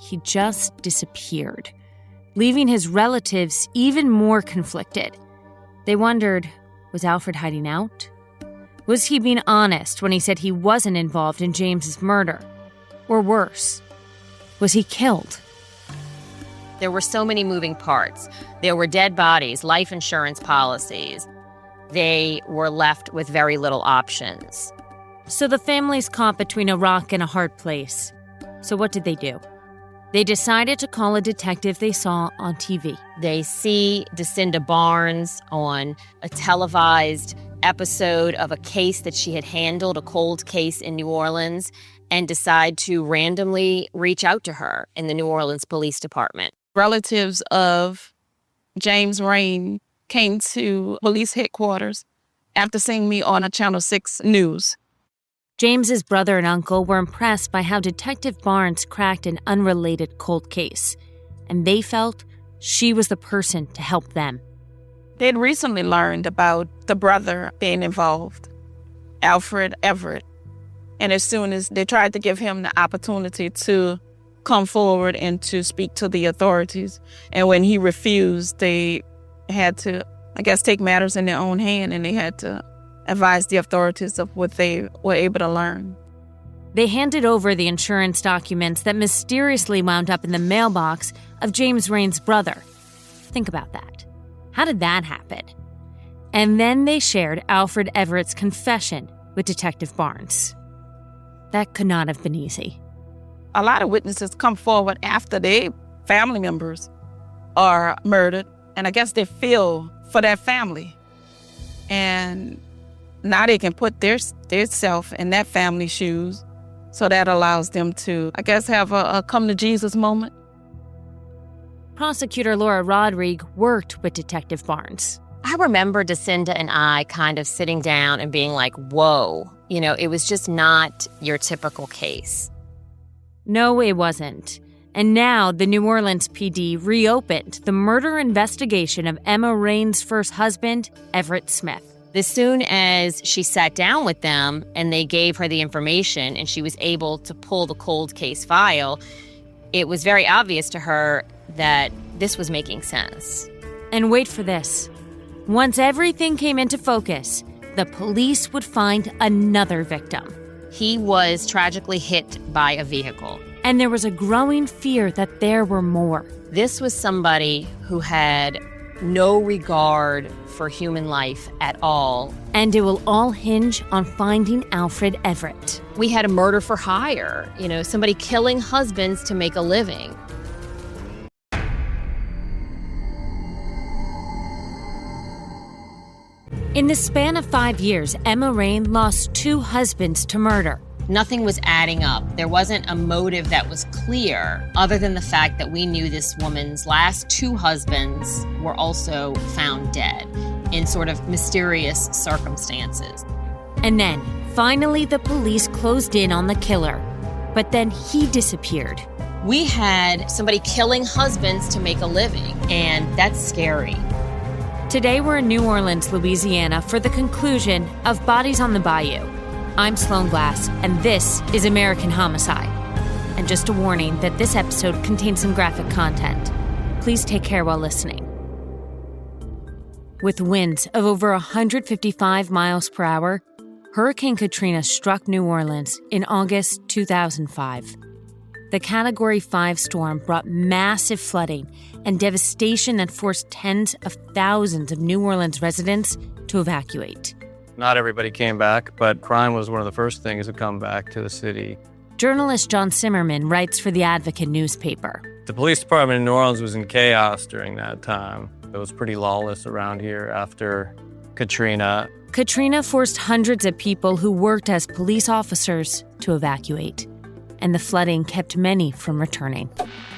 He just disappeared, leaving his relatives even more conflicted. They wondered, was Alfred hiding out? Was he being honest when he said he wasn't involved in James's murder? Or worse, was he killed? There were so many moving parts. There were dead bodies, life insurance policies. They were left with very little options. So the family's caught between a rock and a hard place. So what did they do? They decided to call a detective they saw on TV. They see Decinda Barnes on a televised episode of a case that she had handled, a cold case in New Orleans, and decide to randomly reach out to her in the New Orleans Police Department. Relatives of James Rain came to police headquarters after seeing me on a Channel 6 news. James's brother and uncle were impressed by how Detective Barnes cracked an unrelated cold case, and they felt she was the person to help them. They'd recently learned about the brother being involved, Alfred Everett. And as soon as they tried to give him the opportunity to come forward and to speak to the authorities, and when he refused, they had to, I guess, take matters in their own hand, and they had to advise the authorities of what they were able to learn. They handed over the insurance documents that mysteriously wound up in the mailbox of James Rain's brother. Think about that. How did that happen? And then they shared Alfred Everett's confession with Detective Barnes. That could not have been easy. A lot of witnesses come forward after their family members are murdered, and I guess they feel for that family. And now they can put their self in that family's shoes, so that allows them to, I guess, have a come-to-Jesus moment. Prosecutor Laura Rodrigue worked with Detective Barnes. I remember Jacinda and I kind of sitting down and being like, whoa, it was just not your typical case. No, it wasn't. And now the New Orleans PD reopened the murder investigation of Emma Rain's first husband, Everett Smith. As soon as she sat down with them and they gave her the information and she was able to pull the cold case file, it was very obvious to her that this was making sense. And wait for this. Once everything came into focus, the police would find another victim. He was tragically hit by a vehicle. And there was a growing fear that there were more. This was somebody who had no regard for human life at all. And it will all hinge on finding Alfred Everett. We had a murder for hire, somebody killing husbands to make a living. In the span of 5 years, Emma Rain lost 2 husbands to murder. Nothing was adding up. There wasn't a motive that was clear, other than the fact that we knew this woman's last 2 husbands were also found dead in sort of mysterious circumstances. And then, finally, the police closed in on the killer. But then he disappeared. We had somebody killing husbands to make a living, and that's scary. Today we're in New Orleans, Louisiana for the conclusion of Bodies on the Bayou. I'm Sloan Glass, and this is American Homicide. And just a warning that this episode contains some graphic content. Please take care while listening. With winds of over 155 miles per hour, Hurricane Katrina struck New Orleans in August 2005. The Category 5 storm brought massive flooding and devastation that forced tens of thousands of New Orleans residents to evacuate. Not everybody came back, but crime was one of the first things to come back to the city. Journalist John Simmerman writes for the Advocate newspaper. The police department in New Orleans was in chaos during that time. It was pretty lawless around here after Katrina. Katrina forced hundreds of people who worked as police officers to evacuate, and the flooding kept many from returning.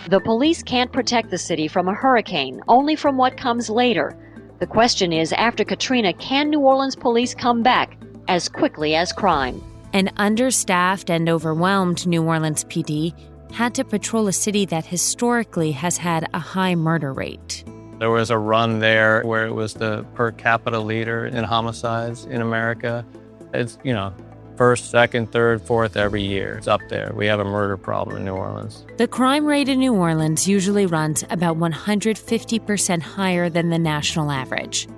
The police can't protect the city from a hurricane, only from what comes later. The question is, after Katrina, can New Orleans police come back as quickly as crime? An understaffed and overwhelmed New Orleans PD had to patrol a city that historically has had a high murder rate. There was a run there where it was the per capita leader in homicides in America. It's, first, second, third, fourth every year. It's up there. We have a murder problem in New Orleans. The crime rate in New Orleans usually runs about 150% higher than the national average.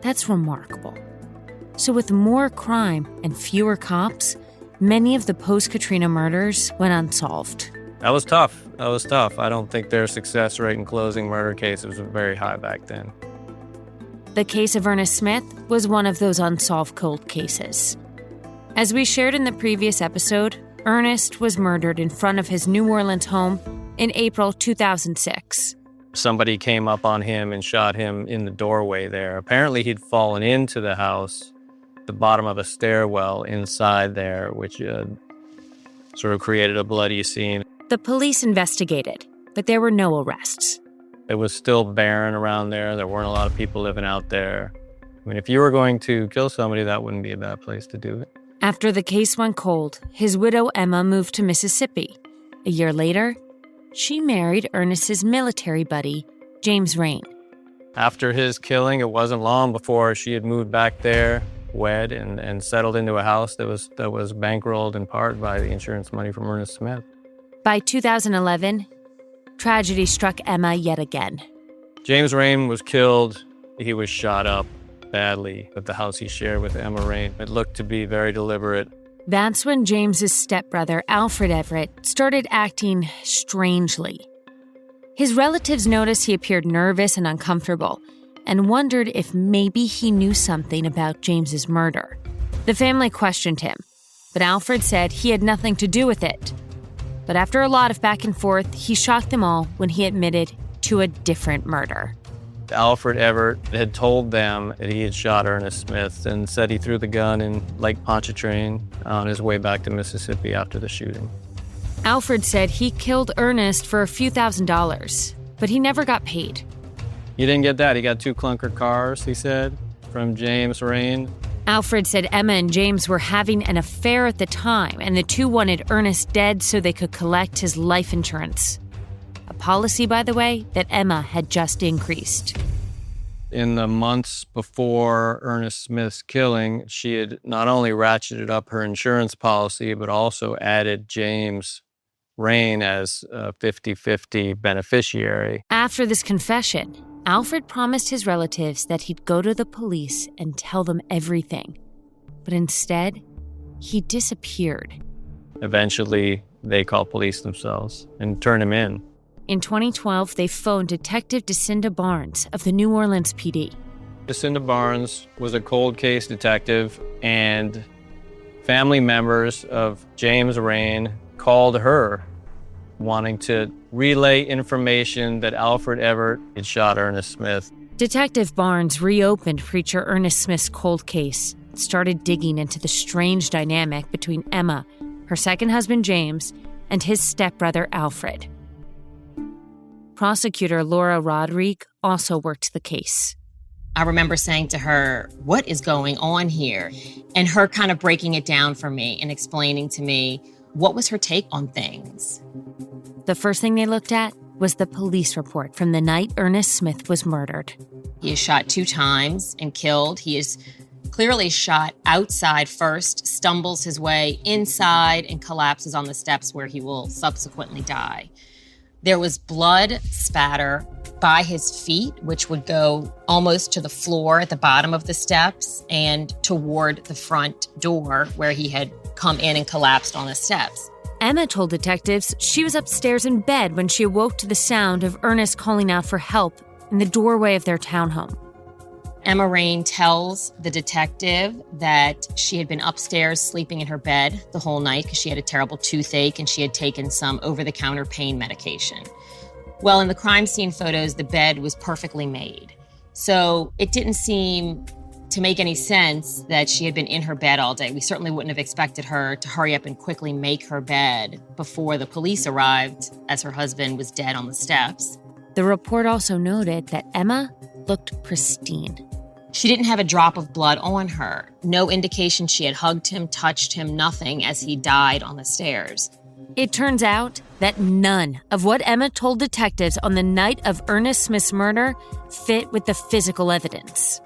That's remarkable. So with more crime and fewer cops, many of the post-Katrina murders went unsolved. That was tough. I don't think their success rate in closing murder cases was very high back then. The case of Ernest Smith was one of those unsolved cold cases. As we shared in the previous episode, Ernest was murdered in front of his New Orleans home in April 2006. Somebody came up on him and shot him in the doorway there. Apparently he'd fallen into the house, the bottom of a stairwell inside there, which sort of created a bloody scene. The police investigated, but there were no arrests. It was still barren around there. There weren't a lot of people living out there. I mean, if you were going to kill somebody, that wouldn't be a bad place to do it. After the case went cold, his widow Emma moved to Mississippi. A year later, she married Ernest's military buddy, James Rain. After his killing, it wasn't long before she had moved back there, wed, and settled into a house that was bankrolled in part by the insurance money from Ernest Smith. By 2011, tragedy struck Emma yet again. James Rain was killed. He was shot up badly at the house he shared with Emma Rain. It looked to be very deliberate. That's when James's stepbrother, Alfred Everett, started acting strangely. His relatives noticed he appeared nervous and uncomfortable and wondered if maybe he knew something about James's murder. The family questioned him, but Alfred said he had nothing to do with it. But after a lot of back and forth, he shocked them all when he admitted to a different murder. Alfred Everett had told them that he had shot Ernest Smith and said he threw the gun in Lake Pontchartrain on his way back to Mississippi after the shooting. Alfred said he killed Ernest for a few $1,000s, but he never got paid. He didn't get that. He got 2 clunker cars, he said, from James Rain. Alfred said Emma and James were having an affair at the time, and the two wanted Ernest dead so they could collect his life insurance. A policy, by the way, that Emma had just increased. In the months before Ernest Smith's killing, she had not only ratcheted up her insurance policy, but also added James Rain as a 50-50 beneficiary. After this confession, Alfred promised his relatives that he'd go to the police and tell them everything. But instead, he disappeared. Eventually, they called police themselves and turned him in. In 2012, they phoned Detective Decinda Barnes of the New Orleans PD. Decinda Barnes was a cold case detective, and family members of James Rain called her wanting to relay information that Alfred Everett had shot Ernest Smith. Detective Barnes reopened preacher Ernest Smith's cold case, started digging into the strange dynamic between Emma, her second husband James, and his stepbrother Alfred. Prosecutor Laura Rodrigue also worked the case. I remember saying to her, "What is going on here?" And her kind of breaking it down for me and explaining to me what was her take on things. The first thing they looked at was the police report from the night Ernest Smith was murdered. He is shot 2 times and killed. He is clearly shot outside first, stumbles his way inside, and collapses on the steps where he will subsequently die. There was blood spatter by his feet, which would go almost to the floor at the bottom of the steps and toward the front door where he had come in and collapsed on the steps. Emma told detectives she was upstairs in bed when she awoke to the sound of Ernest calling out for help in the doorway of their townhome. Emma Rain tells the detective that she had been upstairs sleeping in her bed the whole night because she had a terrible toothache and she had taken some over-the-counter pain medication. Well, in the crime scene photos, the bed was perfectly made. So it didn't seem to make any sense that she had been in her bed all day. We certainly wouldn't have expected her to hurry up and quickly make her bed before the police arrived, as her husband was dead on the steps. The report also noted that Emma looked pristine. She didn't have a drop of blood on her. No indication she had hugged him, touched him, nothing as he died on the stairs. It turns out that none of what Emma told detectives on the night of Ernest Smith's murder fit with the physical evidence.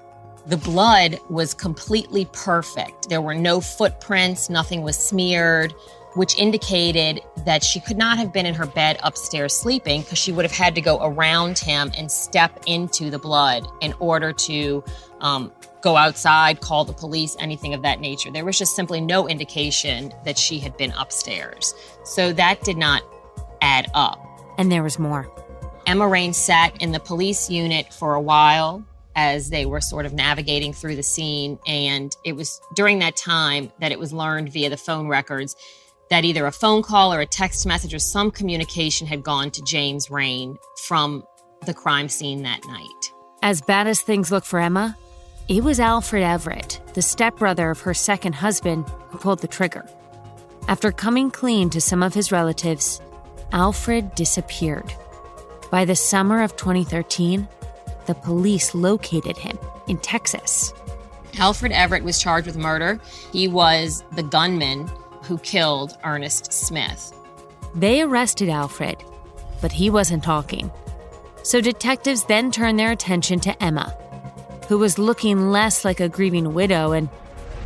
The blood was completely perfect. There were no footprints, nothing was smeared, which indicated that she could not have been in her bed upstairs sleeping because she would have had to go around him and step into the blood in order to go outside, call the police, anything of that nature. There was just simply no indication that she had been upstairs. So that did not add up. And there was more. Emma Rain sat in the police unit for a while as they were sort of navigating through the scene. And it was during that time that it was learned via the phone records that either a phone call or a text message or some communication had gone to James Rain from the crime scene that night. As bad as things looked for Emma, it was Alfred Everett, the stepbrother of her second husband, who pulled the trigger. After coming clean to some of his relatives, Alfred disappeared. By the summer of 2013, the police located him in Texas. Alfred Everett was charged with murder. He was the gunman who killed Ernest Smith. They arrested Alfred, but he wasn't talking. So detectives then turned their attention to Emma, who was looking less like a grieving widow and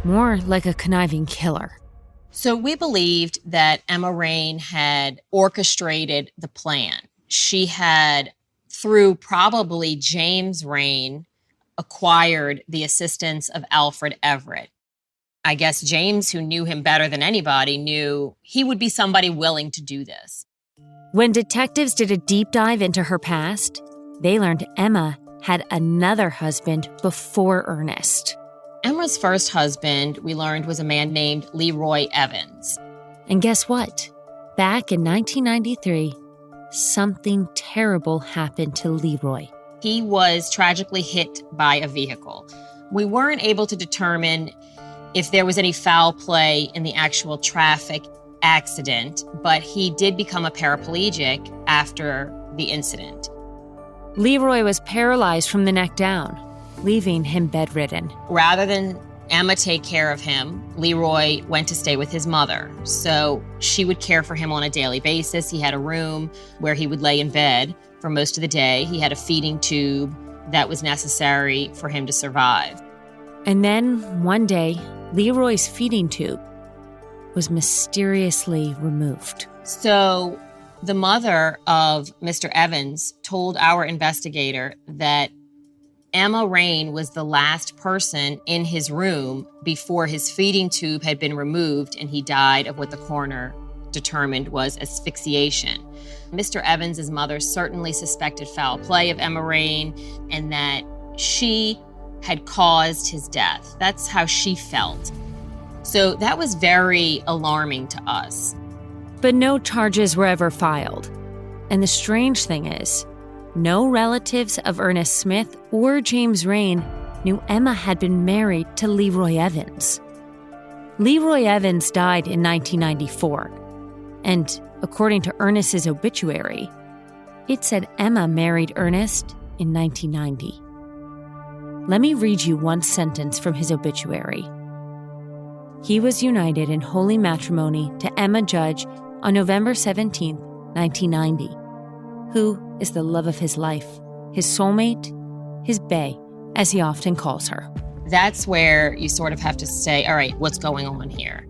more like a conniving killer. So we believed that Emma Rain had orchestrated the plan. She had, through probably James Rain, acquired the assistance of Alfred Everett. I guess James, who knew him better than anybody, knew he would be somebody willing to do this. When detectives did a deep dive into her past, they learned Emma had another husband before Ernest. Emma's first husband, we learned, was a man named Leroy Evans. And guess what? Back in 1993, something terrible happened to Leroy. He was tragically hit by a vehicle. We weren't able to determine if there was any foul play in the actual traffic accident, but he did become a paraplegic after the incident. Leroy was paralyzed from the neck down, leaving him bedridden. Rather than Emma take care of him, Leroy went to stay with his mother. So she would care for him on a daily basis. He had a room where he would lay in bed for most of the day. He had a feeding tube that was necessary for him to survive. And then, one day, Leroy's feeding tube was mysteriously removed. So the mother of Mr. Evans told our investigator that Emma Rain was the last person in his room before his feeding tube had been removed and he died of what the coroner determined was asphyxiation. Mr. Evans' mother certainly suspected foul play of Emma Rain and that she had caused his death. That's how she felt. So that was very alarming to us. But no charges were ever filed. And the strange thing is, no relatives of Ernest Smith or James Rain knew Emma had been married to Leroy Evans. Leroy Evans died in 1994, and according to Ernest's obituary, it said Emma married Ernest in 1990. Let me read you one sentence from his obituary. He was united in holy matrimony to Emma Judge on November 17, 1990, who is the love of his life, his soulmate, his bae, as he often calls her. That's where you sort of have to say, all right, what's going on here?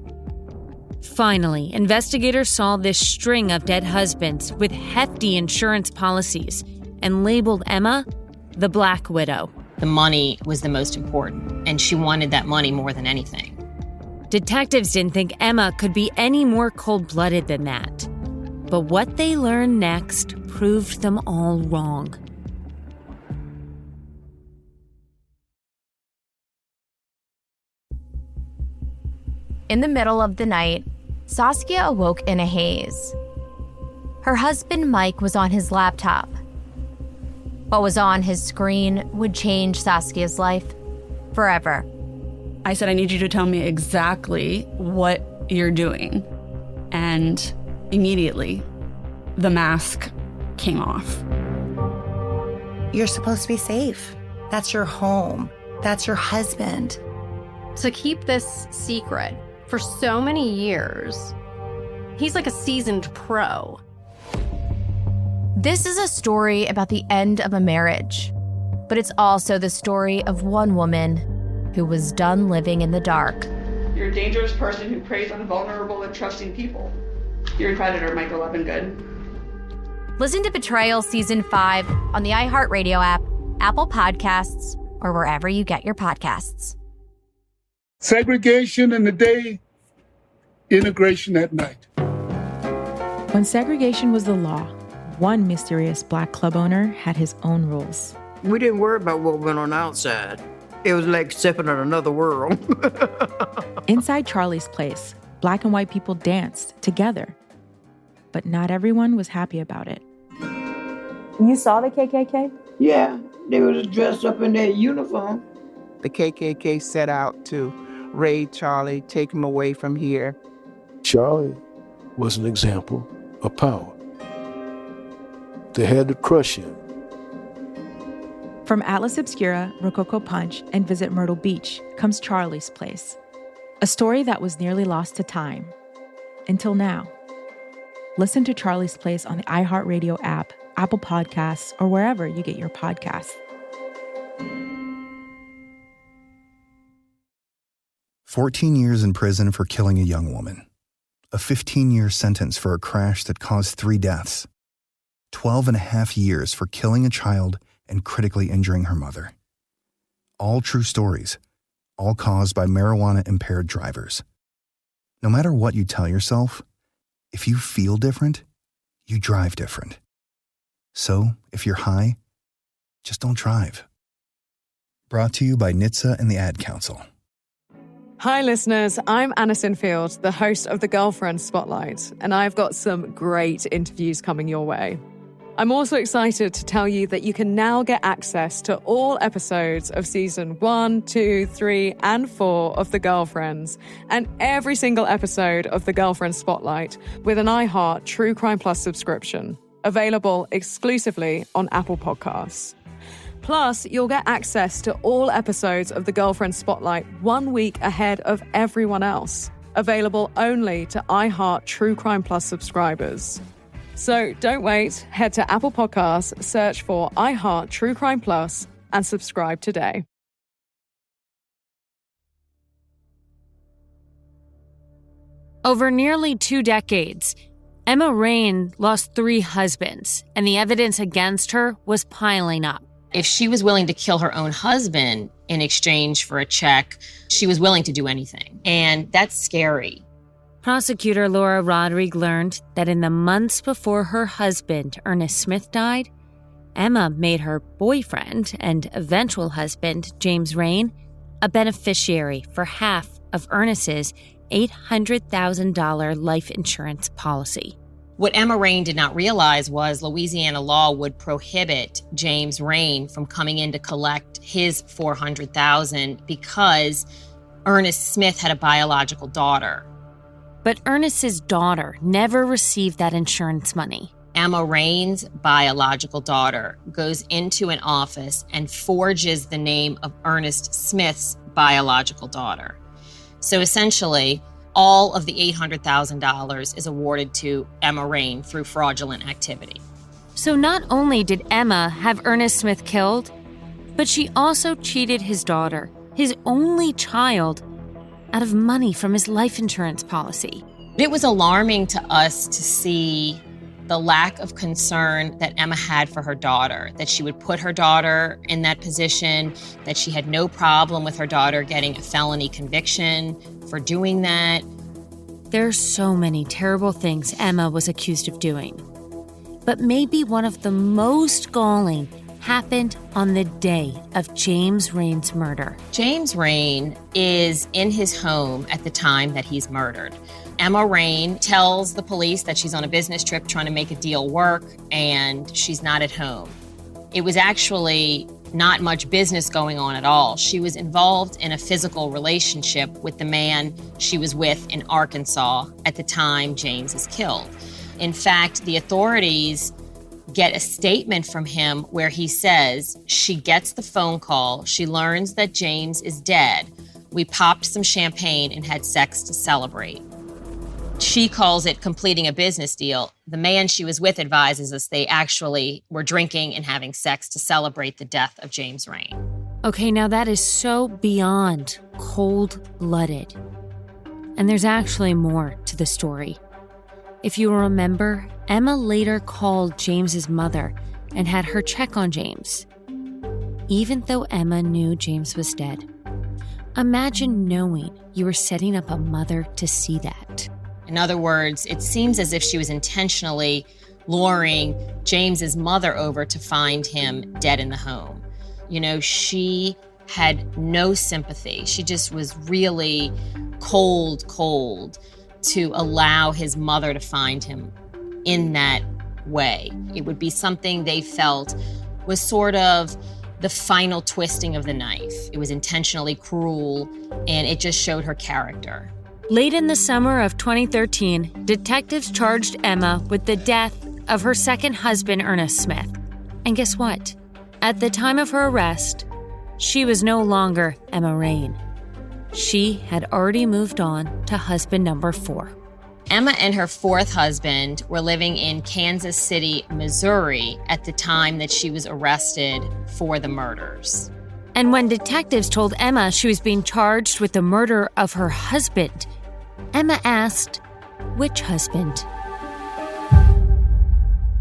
Finally, investigators saw this string of dead husbands with hefty insurance policies and labeled Emma the Black Widow. The money was the most important, and she wanted that money more than anything. Detectives didn't think Emma could be any more cold-blooded than that. But what they learned next proved them all wrong. In the middle of the night, Saskia awoke in a haze. Her husband Mike was on his laptop. What was on his screen would change Saskia's life forever. I said, I need you to tell me exactly what you're doing. And immediately, the mask came off. You're supposed to be safe. That's your home. That's your husband. To keep this secret for so many years, he's like a seasoned pro. This is a story about the end of a marriage, but it's also the story of one woman who was done living in the dark. You're a dangerous person who preys on vulnerable and trusting people. Your predator might go up and good. Listen to Betrayal Season 5 on the iHeartRadio app, Apple Podcasts, or wherever you get your podcasts. Segregation in the day, integration at night. When segregation was the law, one mysterious black club owner had his own rules. We didn't worry about what went on outside. It was like stepping in another world. Inside Charlie's place, black and white people danced together. But not everyone was happy about it. You saw the KKK? Yeah, they was dressed up in their uniform. The KKK set out to raid Charlie, take him away from here. Charlie was an example of power. They had to crush him. From Atlas Obscura, Rococo Punch, and Visit Myrtle Beach comes Charlie's Place, a story that was nearly lost to time. Until now. Listen to Charlie's Place on the iHeartRadio app, Apple Podcasts, or wherever you get your podcasts. 14 years in prison for killing a young woman. A 15-year sentence for a crash that caused 3 deaths. 12 and a half years for killing a child and critically injuring her mother. All true stories, all caused by marijuana-impaired drivers. No matter what you tell yourself, if you feel different, you drive different. So, if you're high, just don't drive. Brought to you by NHTSA and the Ad Council. Hi, listeners. I'm Anna Sinfield, the host of The Girlfriend Spotlight, and I've got some great interviews coming your way. I'm also excited to tell you that you can now get access to all episodes of season 1, 2, 3, and 4 of The Girlfriends, and every single episode of The Girlfriend Spotlight with an iHeart True Crime Plus subscription, available exclusively on Apple Podcasts. Plus, you'll get access to all episodes of The Girlfriend Spotlight 1 week ahead of everyone else, available only to iHeart True Crime Plus subscribers. So don't wait, head to Apple Podcasts, search for iHeart True Crime Plus, and subscribe today. Over nearly 2 decades, Emma Rain lost 3 husbands, and the evidence against her was piling up. If she was willing to kill her own husband in exchange for a check, she was willing to do anything. And that's scary. Prosecutor Laura Rodrigue learned that in the months before her husband, Ernest Smith, died, Emma made her boyfriend and eventual husband, James Rain, a beneficiary for half of Ernest's $800,000 life insurance policy. What Emma Rain did not realize was Louisiana law would prohibit James Rain from coming in to collect his $400,000 because Ernest Smith had a biological daughter. But Ernest's daughter never received that insurance money. Emma Rain's biological daughter goes into an office and forges the name of Ernest Smith's biological daughter. So essentially, all of the $800,000 is awarded to Emma Rain through fraudulent activity. So not only did Emma have Ernest Smith killed, but she also cheated his daughter, his only child, out of money from his life insurance policy. It was alarming to us to see the lack of concern that Emma had for her daughter, that she would put her daughter in that position, that she had no problem with her daughter getting a felony conviction for doing that. There are so many terrible things Emma was accused of doing. But maybe one of the most galling happened on the day of James Rain's murder. James Rain is in his home at the time that he's murdered. Emma Rain tells the police that she's on a business trip trying to make a deal work and she's not at home. It was actually not much business going on at all. She was involved in a physical relationship with the man she was with in Arkansas at the time James is killed. In fact, the authorities get a statement from him where he says she gets the phone call, she learns that James is dead. We popped some champagne and had sex to celebrate. She calls it completing a business deal. The man she was with advises us they actually were drinking and having sex to celebrate the death of James Rain. Okay, now that is so beyond cold-blooded. And there's actually more to the story. If you remember, Emma later called James's mother and had her check on James, even though Emma knew James was dead. Imagine knowing you were setting up a mother to see that. In other words, it seems as if she was intentionally luring James's mother over to find him dead in the home. You know, she had no sympathy. She just was really cold to allow his mother to find him in that way. It would be something they felt was sort of the final twisting of the knife. It was intentionally cruel, and it just showed her character. Late in the summer of 2013, detectives charged Emma with the death of her second husband, Ernest Smith. And guess what? At the time of her arrest, she was no longer Emma Rain. She had already moved on to husband number 4. Emma and her fourth husband were living in Kansas City, Missouri at the time that she was arrested for the murders. And when detectives told Emma she was being charged with the murder of her husband, Emma asked, which husband?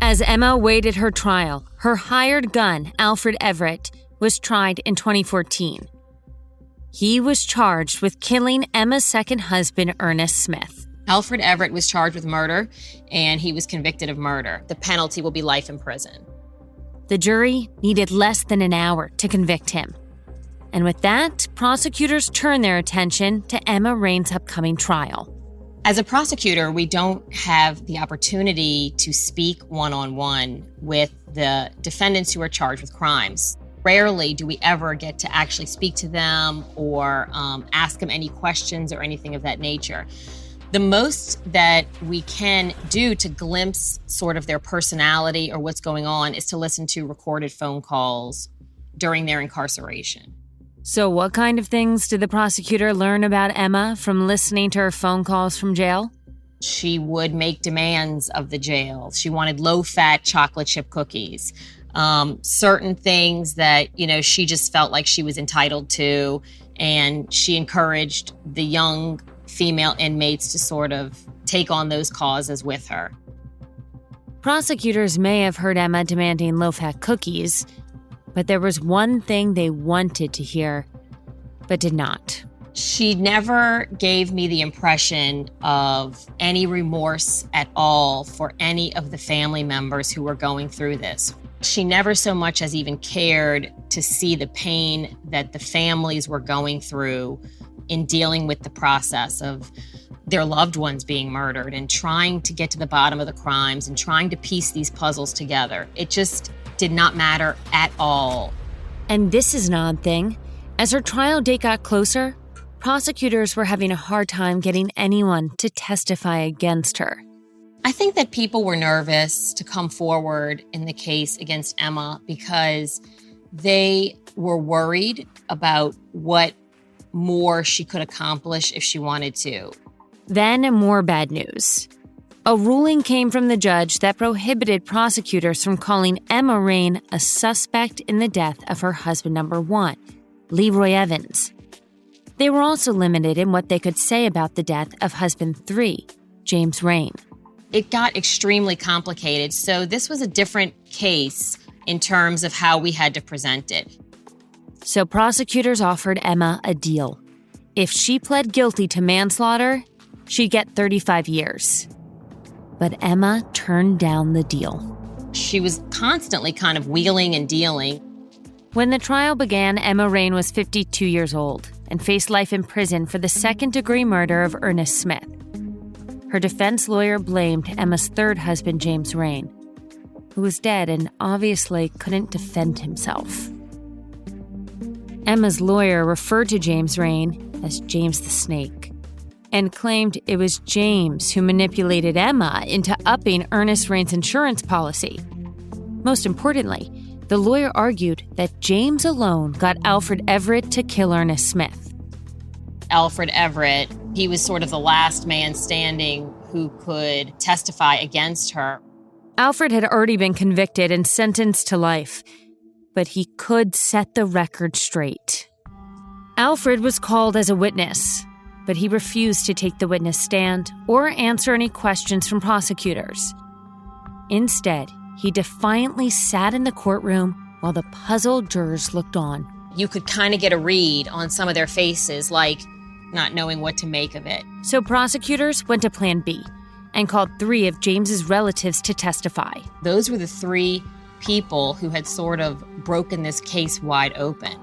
As Emma awaited her trial, her hired gun, Alfred Everett, was tried in 2014. He was charged with killing Emma's second husband, Ernest Smith. Alfred Everett was charged with murder, and he was convicted of murder. The penalty will be life in prison. The jury needed less than an hour to convict him. And with that, prosecutors turned their attention to Emma Rain's upcoming trial. As a prosecutor, we don't have the opportunity to speak one-on-one with the defendants who are charged with crimes. Rarely do we ever get to actually speak to them or ask them any questions or anything of that nature. The most that we can do to glimpse sort of their personality or what's going on is to listen to recorded phone calls during their incarceration. So what kind of things did the prosecutor learn about Emma from listening to her phone calls from jail? She would make demands of the jail. She wanted low-fat chocolate chip cookies. Certain things that, she just felt like she was entitled to, and she encouraged the young female inmates to sort of take on those causes with her. Prosecutors may have heard Emma demanding low-fat cookies, but there was one thing they wanted to hear, but did not. She never gave me the impression of any remorse at all for any of the family members who were going through this. She never so much as even cared to see the pain that the families were going through in dealing with the process of their loved ones being murdered and trying to get to the bottom of the crimes and trying to piece these puzzles together. It just did not matter at all. And this is an odd thing. As her trial date got closer, prosecutors were having a hard time getting anyone to testify against her. I think that people were nervous to come forward in the case against Emma because they were worried about what more she could accomplish if she wanted to. Then more bad news. A ruling came from the judge that prohibited prosecutors from calling Emma Rain a suspect in the death of her husband number one, Leroy Evans. They were also limited in what they could say about the death of husband 3, James Rain. It got extremely complicated, so this was a different case in terms of how we had to present it. So prosecutors offered Emma a deal. If she pled guilty to manslaughter, she'd get 35 years. But Emma turned down the deal. She was constantly kind of wheeling and dealing. When the trial began, Emma Rain was 52 years old and faced life in prison for the second-degree murder of Ernest Smith. Her defense lawyer blamed Emma's third husband, James Rain, who was dead and obviously couldn't defend himself. Emma's lawyer referred to James Rain as James the Snake and claimed it was James who manipulated Emma into upping Ernest Rain's insurance policy. Most importantly, the lawyer argued that James alone got Alfred Everett to kill Ernest Smith. Alfred Everett, he was sort of the last man standing who could testify against her. Alfred had already been convicted and sentenced to life, but he could set the record straight. Alfred was called as a witness, but he refused to take the witness stand or answer any questions from prosecutors. Instead, he defiantly sat in the courtroom while the puzzled jurors looked on. You could kind of get a read on some of their faces, like not knowing what to make of it. So prosecutors went to Plan B and called 3 of James's relatives to testify. Those were the 3 people who had sort of broken this case wide open.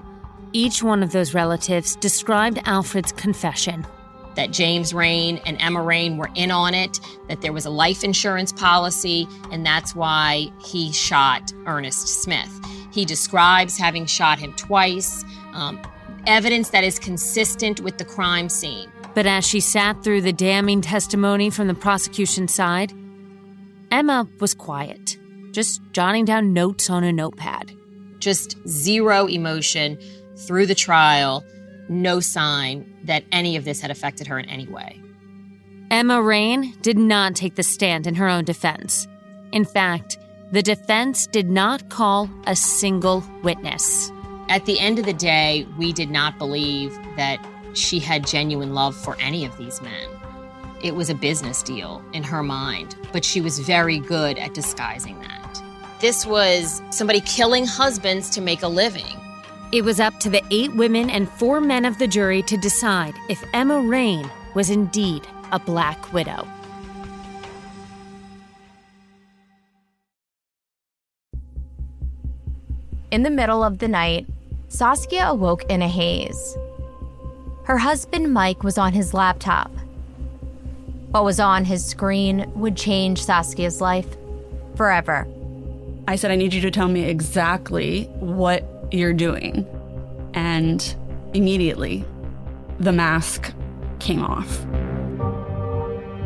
Each one of those relatives described Alfred's confession. That James Rain and Emma Rain were in on it, that there was a life insurance policy, and that's why he shot Ernest Smith. He describes having shot him twice, evidence that is consistent with the crime scene. But as she sat through the damning testimony from the prosecution's side, Emma was quiet, just jotting down notes on a notepad. Just zero emotion through the trial, no sign that any of this had affected her in any way. Emma Rain did not take the stand in her own defense. In fact, the defense did not call a single witness. At the end of the day, we did not believe that she had genuine love for any of these men. It was a business deal in her mind, but she was very good at disguising that. This was somebody killing husbands to make a living. It was up to the 8 women and 4 men of the jury to decide if Emma Rain was indeed a Black Widow. In the middle of the night, Saskia awoke in a haze. Her husband Mike was on his laptop. What was on his screen would change Saskia's life forever. I said, I need you to tell me exactly what you're doing. And immediately, the mask came off.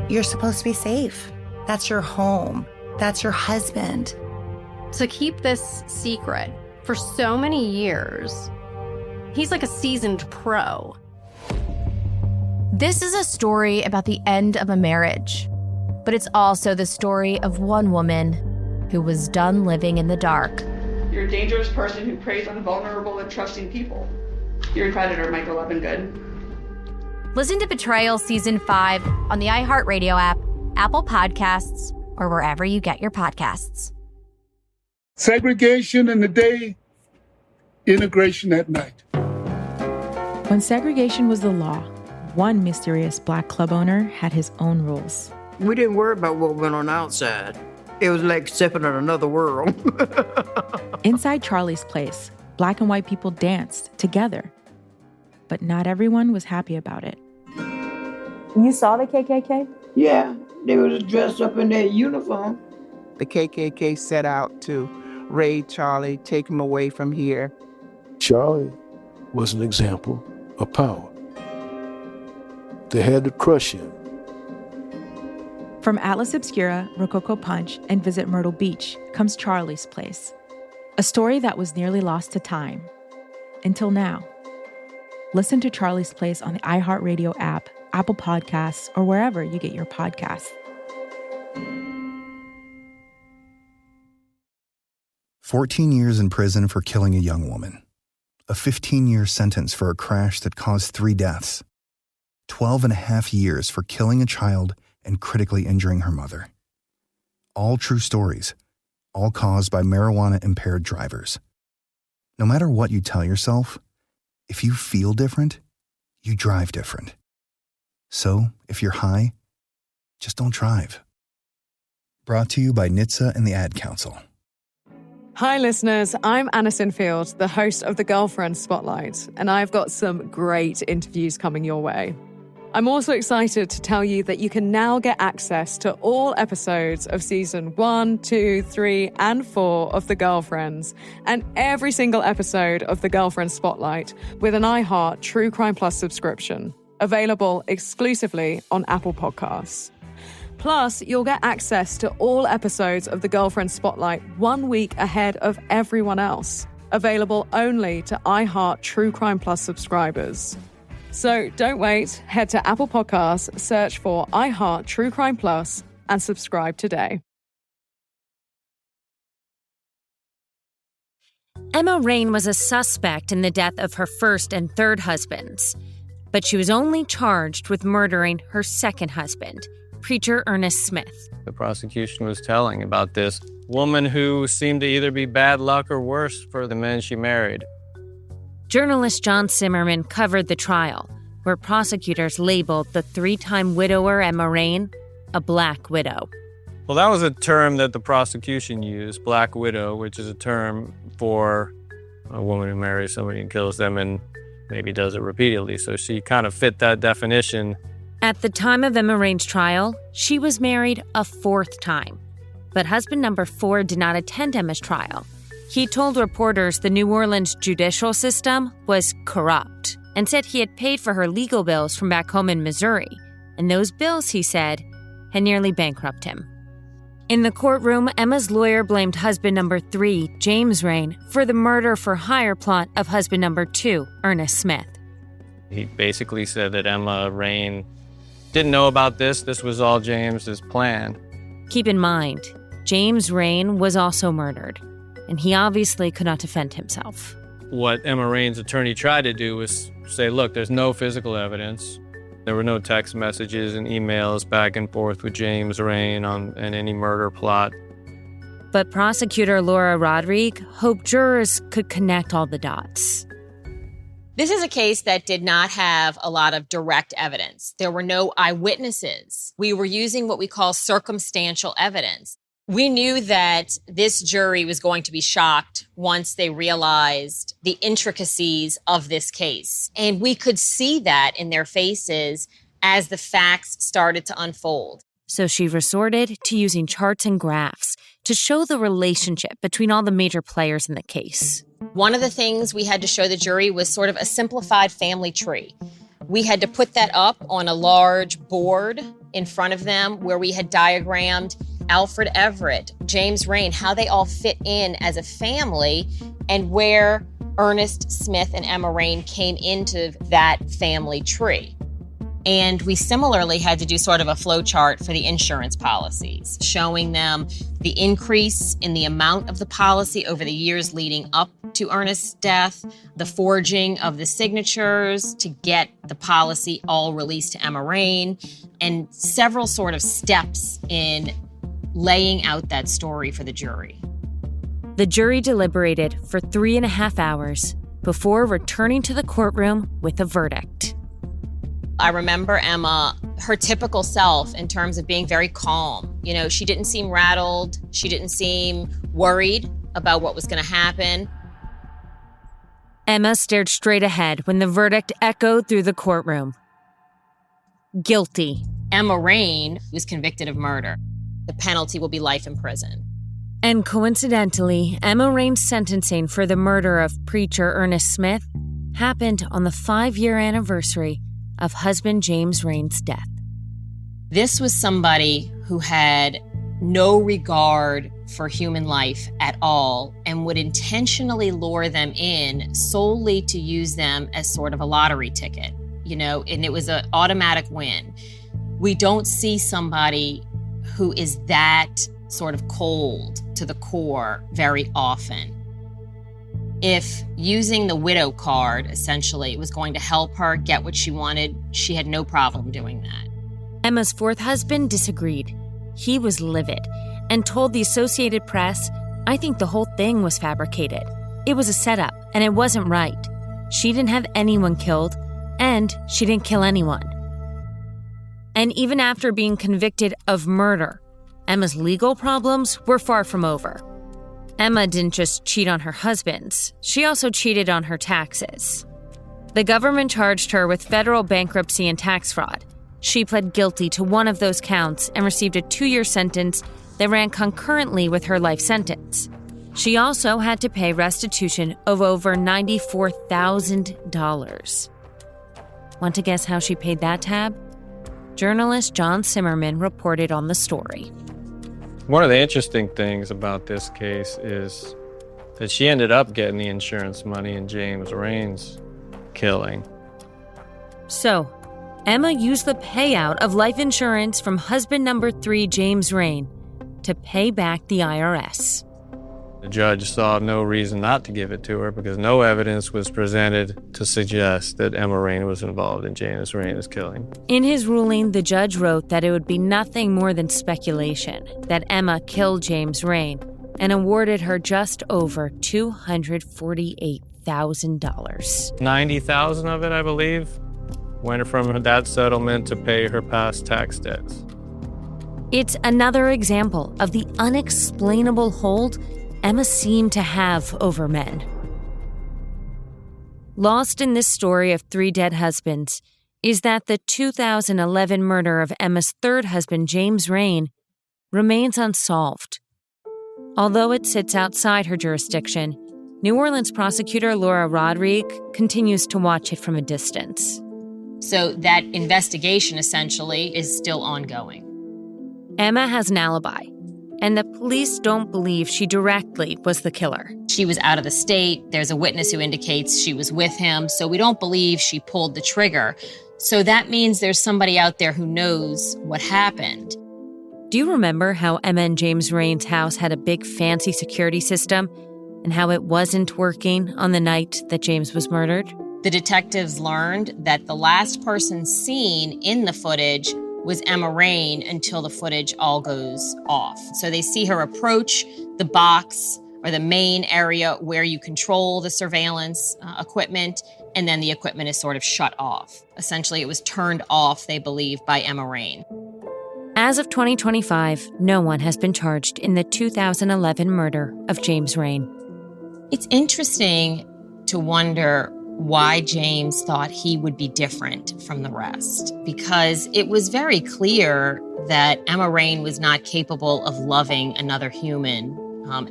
You're supposed to be safe. That's your home. That's your husband. To keep this secret for so many years, he's like a seasoned pro. This is a story about the end of a marriage, but it's also the story of one woman who was done living in the dark. You're a dangerous person who preys on vulnerable and trusting people. You're a predator, Michael Good. Listen to Betrayal Season 5 on the iHeartRadio app, Apple Podcasts, or wherever you get your podcasts. Segregation in the day, integration at night. When segregation was the law, one mysterious Black club owner had his own rules. We didn't worry about what went on outside. It was like stepping in another world. Inside Charlie's place, Black and white people danced together. But not everyone was happy about it. You saw the KKK? Yeah, they was dressed up in their uniform. The KKK set out to raid Charlie, take him away from here. Charlie was an example of power. They had to crush him. From Atlas Obscura, Rococo Punch, and Visit Myrtle Beach comes Charlie's Place, a story that was nearly lost to time. Until now. Listen to Charlie's Place on the iHeartRadio app, Apple Podcasts, or wherever you get your podcasts. 14 years in prison for killing a young woman. A 15-year sentence for a crash that caused 3 deaths. 12 and a half years for killing a child and critically injuring her mother. All true stories, all caused by marijuana-impaired drivers. No matter what you tell yourself, if you feel different, you drive different. So, if you're high, just don't drive. Brought to you by NHTSA and the Ad Council. Hi, listeners. I'm Anna Sinfield, the host of the Girlfriend Spotlight, and I've got some great interviews coming your way. I'm also excited to tell you that you can now get access to all episodes of season 1, 2, 3, and 4 of The Girlfriends, and every single episode of The Girlfriend Spotlight with an iHeart True Crime Plus subscription, available exclusively on Apple Podcasts. Plus, you'll get access to all episodes of The Girlfriend Spotlight 1 week ahead of everyone else, available only to iHeart True Crime Plus subscribers. So don't wait, head to Apple Podcasts, search for iHeart True Crime Plus, and subscribe today. Emma Rain was a suspect in the death of her first and third husbands, but she was only charged with murdering her second husband, preacher Ernest Smith. The prosecution was telling about this woman who seemed to either be bad luck or worse for the men she married. Journalist John Zimmerman covered the trial, where prosecutors labeled the 3-time widower Emma Rain a Black Widow. Well, that was a term that the prosecution used, Black Widow, which is a term for a woman who marries somebody and kills them and maybe does it repeatedly. So she kind of fit that definition. At the time of Emma Rain's trial, she was married a 4th time. But husband number 4 did not attend Emma's trial. He told reporters the New Orleans judicial system was corrupt and said he had paid for her legal bills from back home in Missouri. And those bills, he said, had nearly bankrupted him. In the courtroom, Emma's lawyer blamed husband number 3, James Rain, for the murder for hire plot of husband number 2, Ernest Smith. He basically said that Emma Rain didn't know about this. This was all James's plan. Keep in mind, James Rain was also murdered, and he obviously could not defend himself. What Emma Rain's attorney tried to do was say, look, there's no physical evidence. There were no text messages and emails back and forth with James Rain on any murder plot. But prosecutor Laura Rodrigue hoped jurors could connect all the dots. This is a case that did not have a lot of direct evidence. There were no eyewitnesses. We were using what we call circumstantial evidence. We knew that this jury was going to be shocked once they realized the intricacies of this case. And we could see that in their faces as the facts started to unfold. So she resorted to using charts and graphs to show the relationship between all the major players in the case. One of the things we had to show the jury was sort of a simplified family tree. We had to put that up on a large board in front of them where we had diagrammed Alfred Everett, James Rain, how they all fit in as a family, and where Ernest Smith and Emma Rain came into that family tree. And we similarly had to do sort of a flow chart for the insurance policies, showing them the increase in the amount of the policy over the years leading up to Ernest's death, the forging of the signatures to get the policy all released to Emma Rain, and several sort of steps in laying out that story for the jury. The jury deliberated for 3.5 hours before returning to the courtroom with a verdict. I remember Emma, her typical self in terms of being very calm. You know, she didn't seem rattled. She didn't seem worried about what was going to happen. Emma stared straight ahead when the verdict echoed through the courtroom. Guilty. Emma Rain was convicted of murder. The penalty will be life in prison. And coincidentally, Emma Rain's sentencing for the murder of preacher Ernest Smith happened on the 5-year anniversary of husband James Rain's death. This was somebody who had no regard for human life at all and would intentionally lure them in solely to use them as sort of a lottery ticket, you know, and it was an automatic win. We don't see somebody who is that sort of cold to the core very often. If using the widow card, essentially, was going to help her get what she wanted, she had no problem doing that. Emma's fourth husband disagreed. He was livid and told the Associated Press, "I think the whole thing was fabricated. It was a setup, and it wasn't right. She didn't have anyone killed, and she didn't kill anyone." And even after being convicted of murder, Emma's legal problems were far from over. Emma didn't just cheat on her husbands, she also cheated on her taxes. The government charged her with federal bankruptcy and tax fraud. She pled guilty to one of those counts and received a 2-year sentence that ran concurrently with her life sentence. She also had to pay restitution of over $94,000. Want to guess how she paid that tab? Journalist John Zimmerman reported on the story. One of the interesting things about this case is that she ended up getting the insurance money in James Rain's killing. So, Emma used the payout of life insurance from husband number 3, James Rain, to pay back the IRS. The judge saw no reason not to give it to her because no evidence was presented to suggest that Emma Rain was involved in James Rain's killing. In his ruling, the judge wrote that it would be nothing more than speculation that Emma killed James Rain and awarded her just over $248,000. $90,000 of it, I believe, went from that settlement to pay her past tax debts. It's another example of the unexplainable hold Emma seemed to have over men. Lost in this story of 3 dead husbands is that the 2011 murder of Emma's third husband, James Rain, remains unsolved. Although it sits outside her jurisdiction, New Orleans prosecutor Laura Rodrigue continues to watch it from a distance. So that investigation essentially is still ongoing. Emma has an alibi, and the police don't believe she directly was the killer. She was out of the state. There's a witness who indicates she was with him, so we don't believe she pulled the trigger. So that means there's somebody out there who knows what happened. Do you remember how Emma and James Rain's house had a big fancy security system and how it wasn't working on the night that James was murdered? The detectives learned that the last person seen in the footage was Emma Rain until the footage all goes off. So they see her approach the box or the main area where you control the surveillance equipment, and then the equipment is sort of shut off. Essentially, it was turned off, they believe, by Emma Rain. As of 2025, no one has been charged in the 2011 murder of James Rain. It's interesting to wonder why James thought he would be different from the rest, because it was very clear that Emma Rain was not capable of loving another human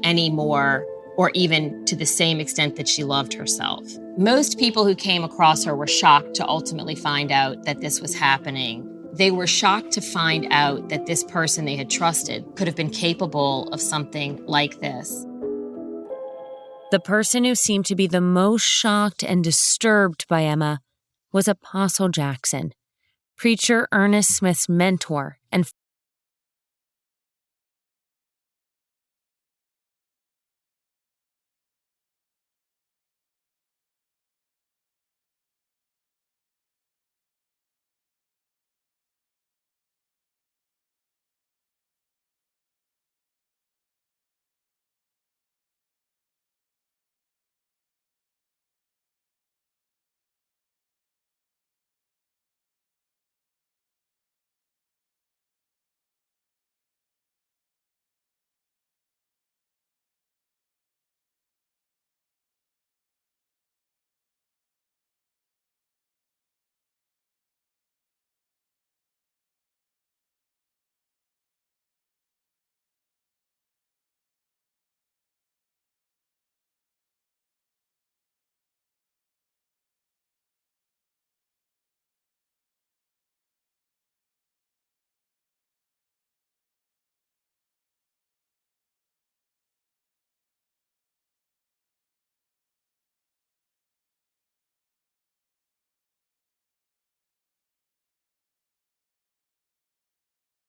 anymore, or even to the same extent that she loved herself. Most people who came across her were shocked to ultimately find out that this was happening. They were shocked to find out that this person they had trusted could have been capable of something like this. The person who seemed to be the most shocked and disturbed by Emma was Apostle Jackson, preacher Ernest Smith's mentor and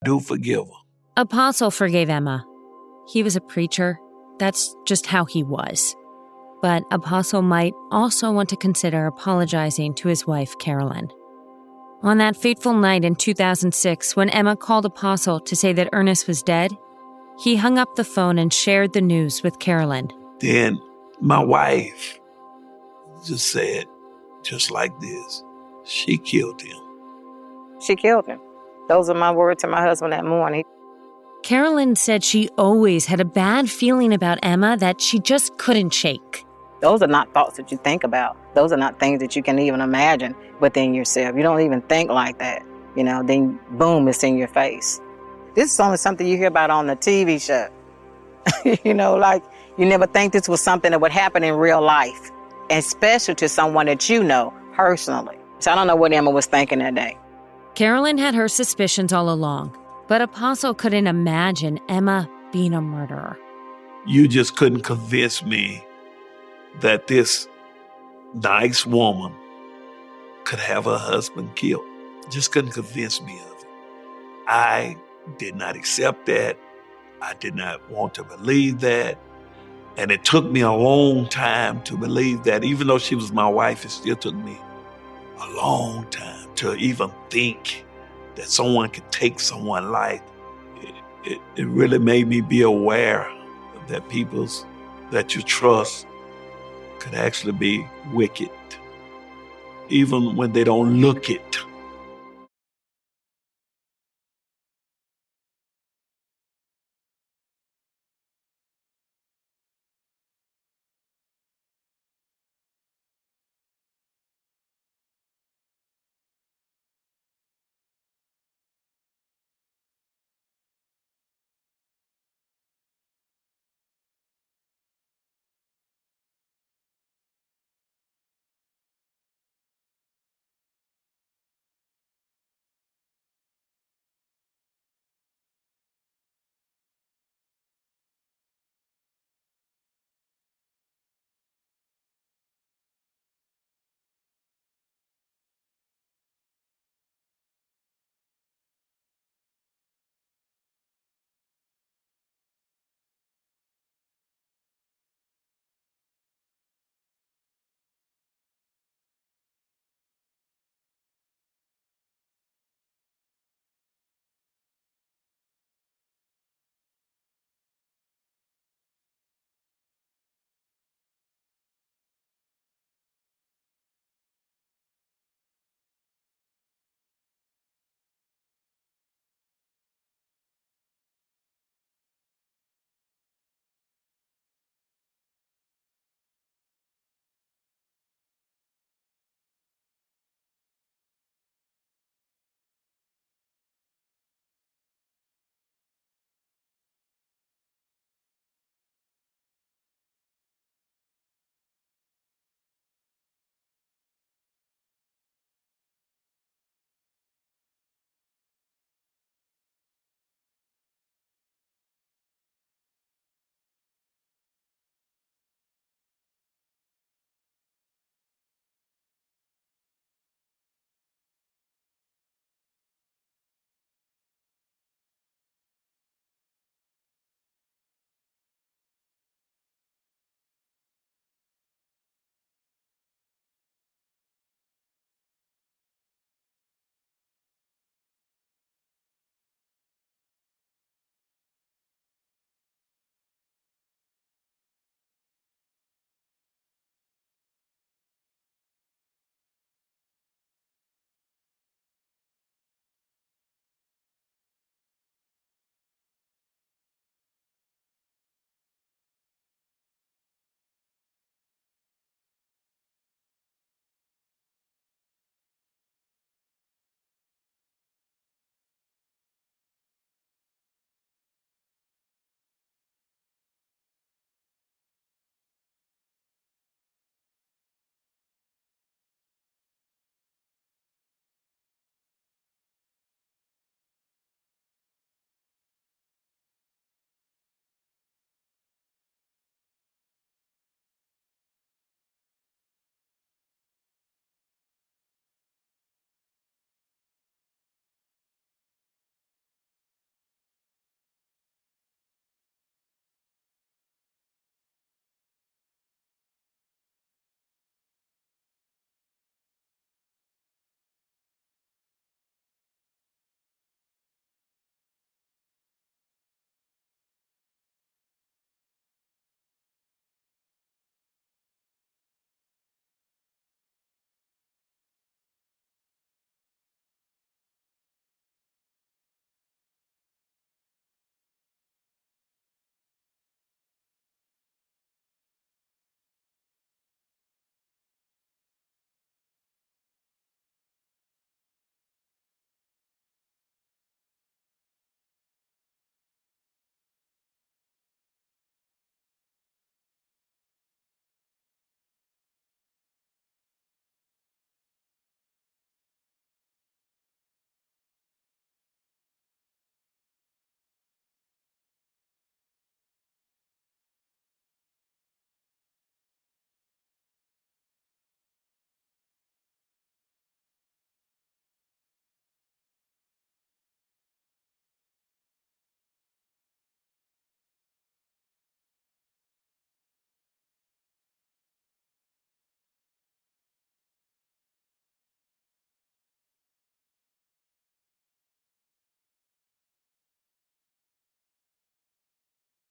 do forgive her. Apostle forgave Emma. He was a preacher. That's just how he was. But Apostle might also want to consider apologizing to his wife, Carolyn. On that fateful night in 2006, when Emma called Apostle to say that Ernest was dead, he hung up the phone and shared the news with Carolyn. Then my wife just said, just like this, she killed him. She killed him. Those are my words to my husband that morning. Carolyn said she always had a bad feeling about Emma that she just couldn't shake. Those are not thoughts that you think about. Those are not things that you can even imagine within yourself. You don't even think like that. Then boom, it's in your face. This is only something you hear about on the TV show. Like you never think this was something that would happen in real life, especially to someone that you know personally. So I don't know what Emma was thinking that day. Carolyn had her suspicions all along, but Apostle couldn't imagine Emma being a murderer. You just couldn't convince me that this nice woman could have her husband killed. Just couldn't convince me of it. I did not accept that. I did not want to believe that. And it took me a long time to believe that. Even though she was my wife, it still took me a long time to even think that someone could take someone's life. It really made me be aware that people that you trust could actually be wicked, even when they don't look it.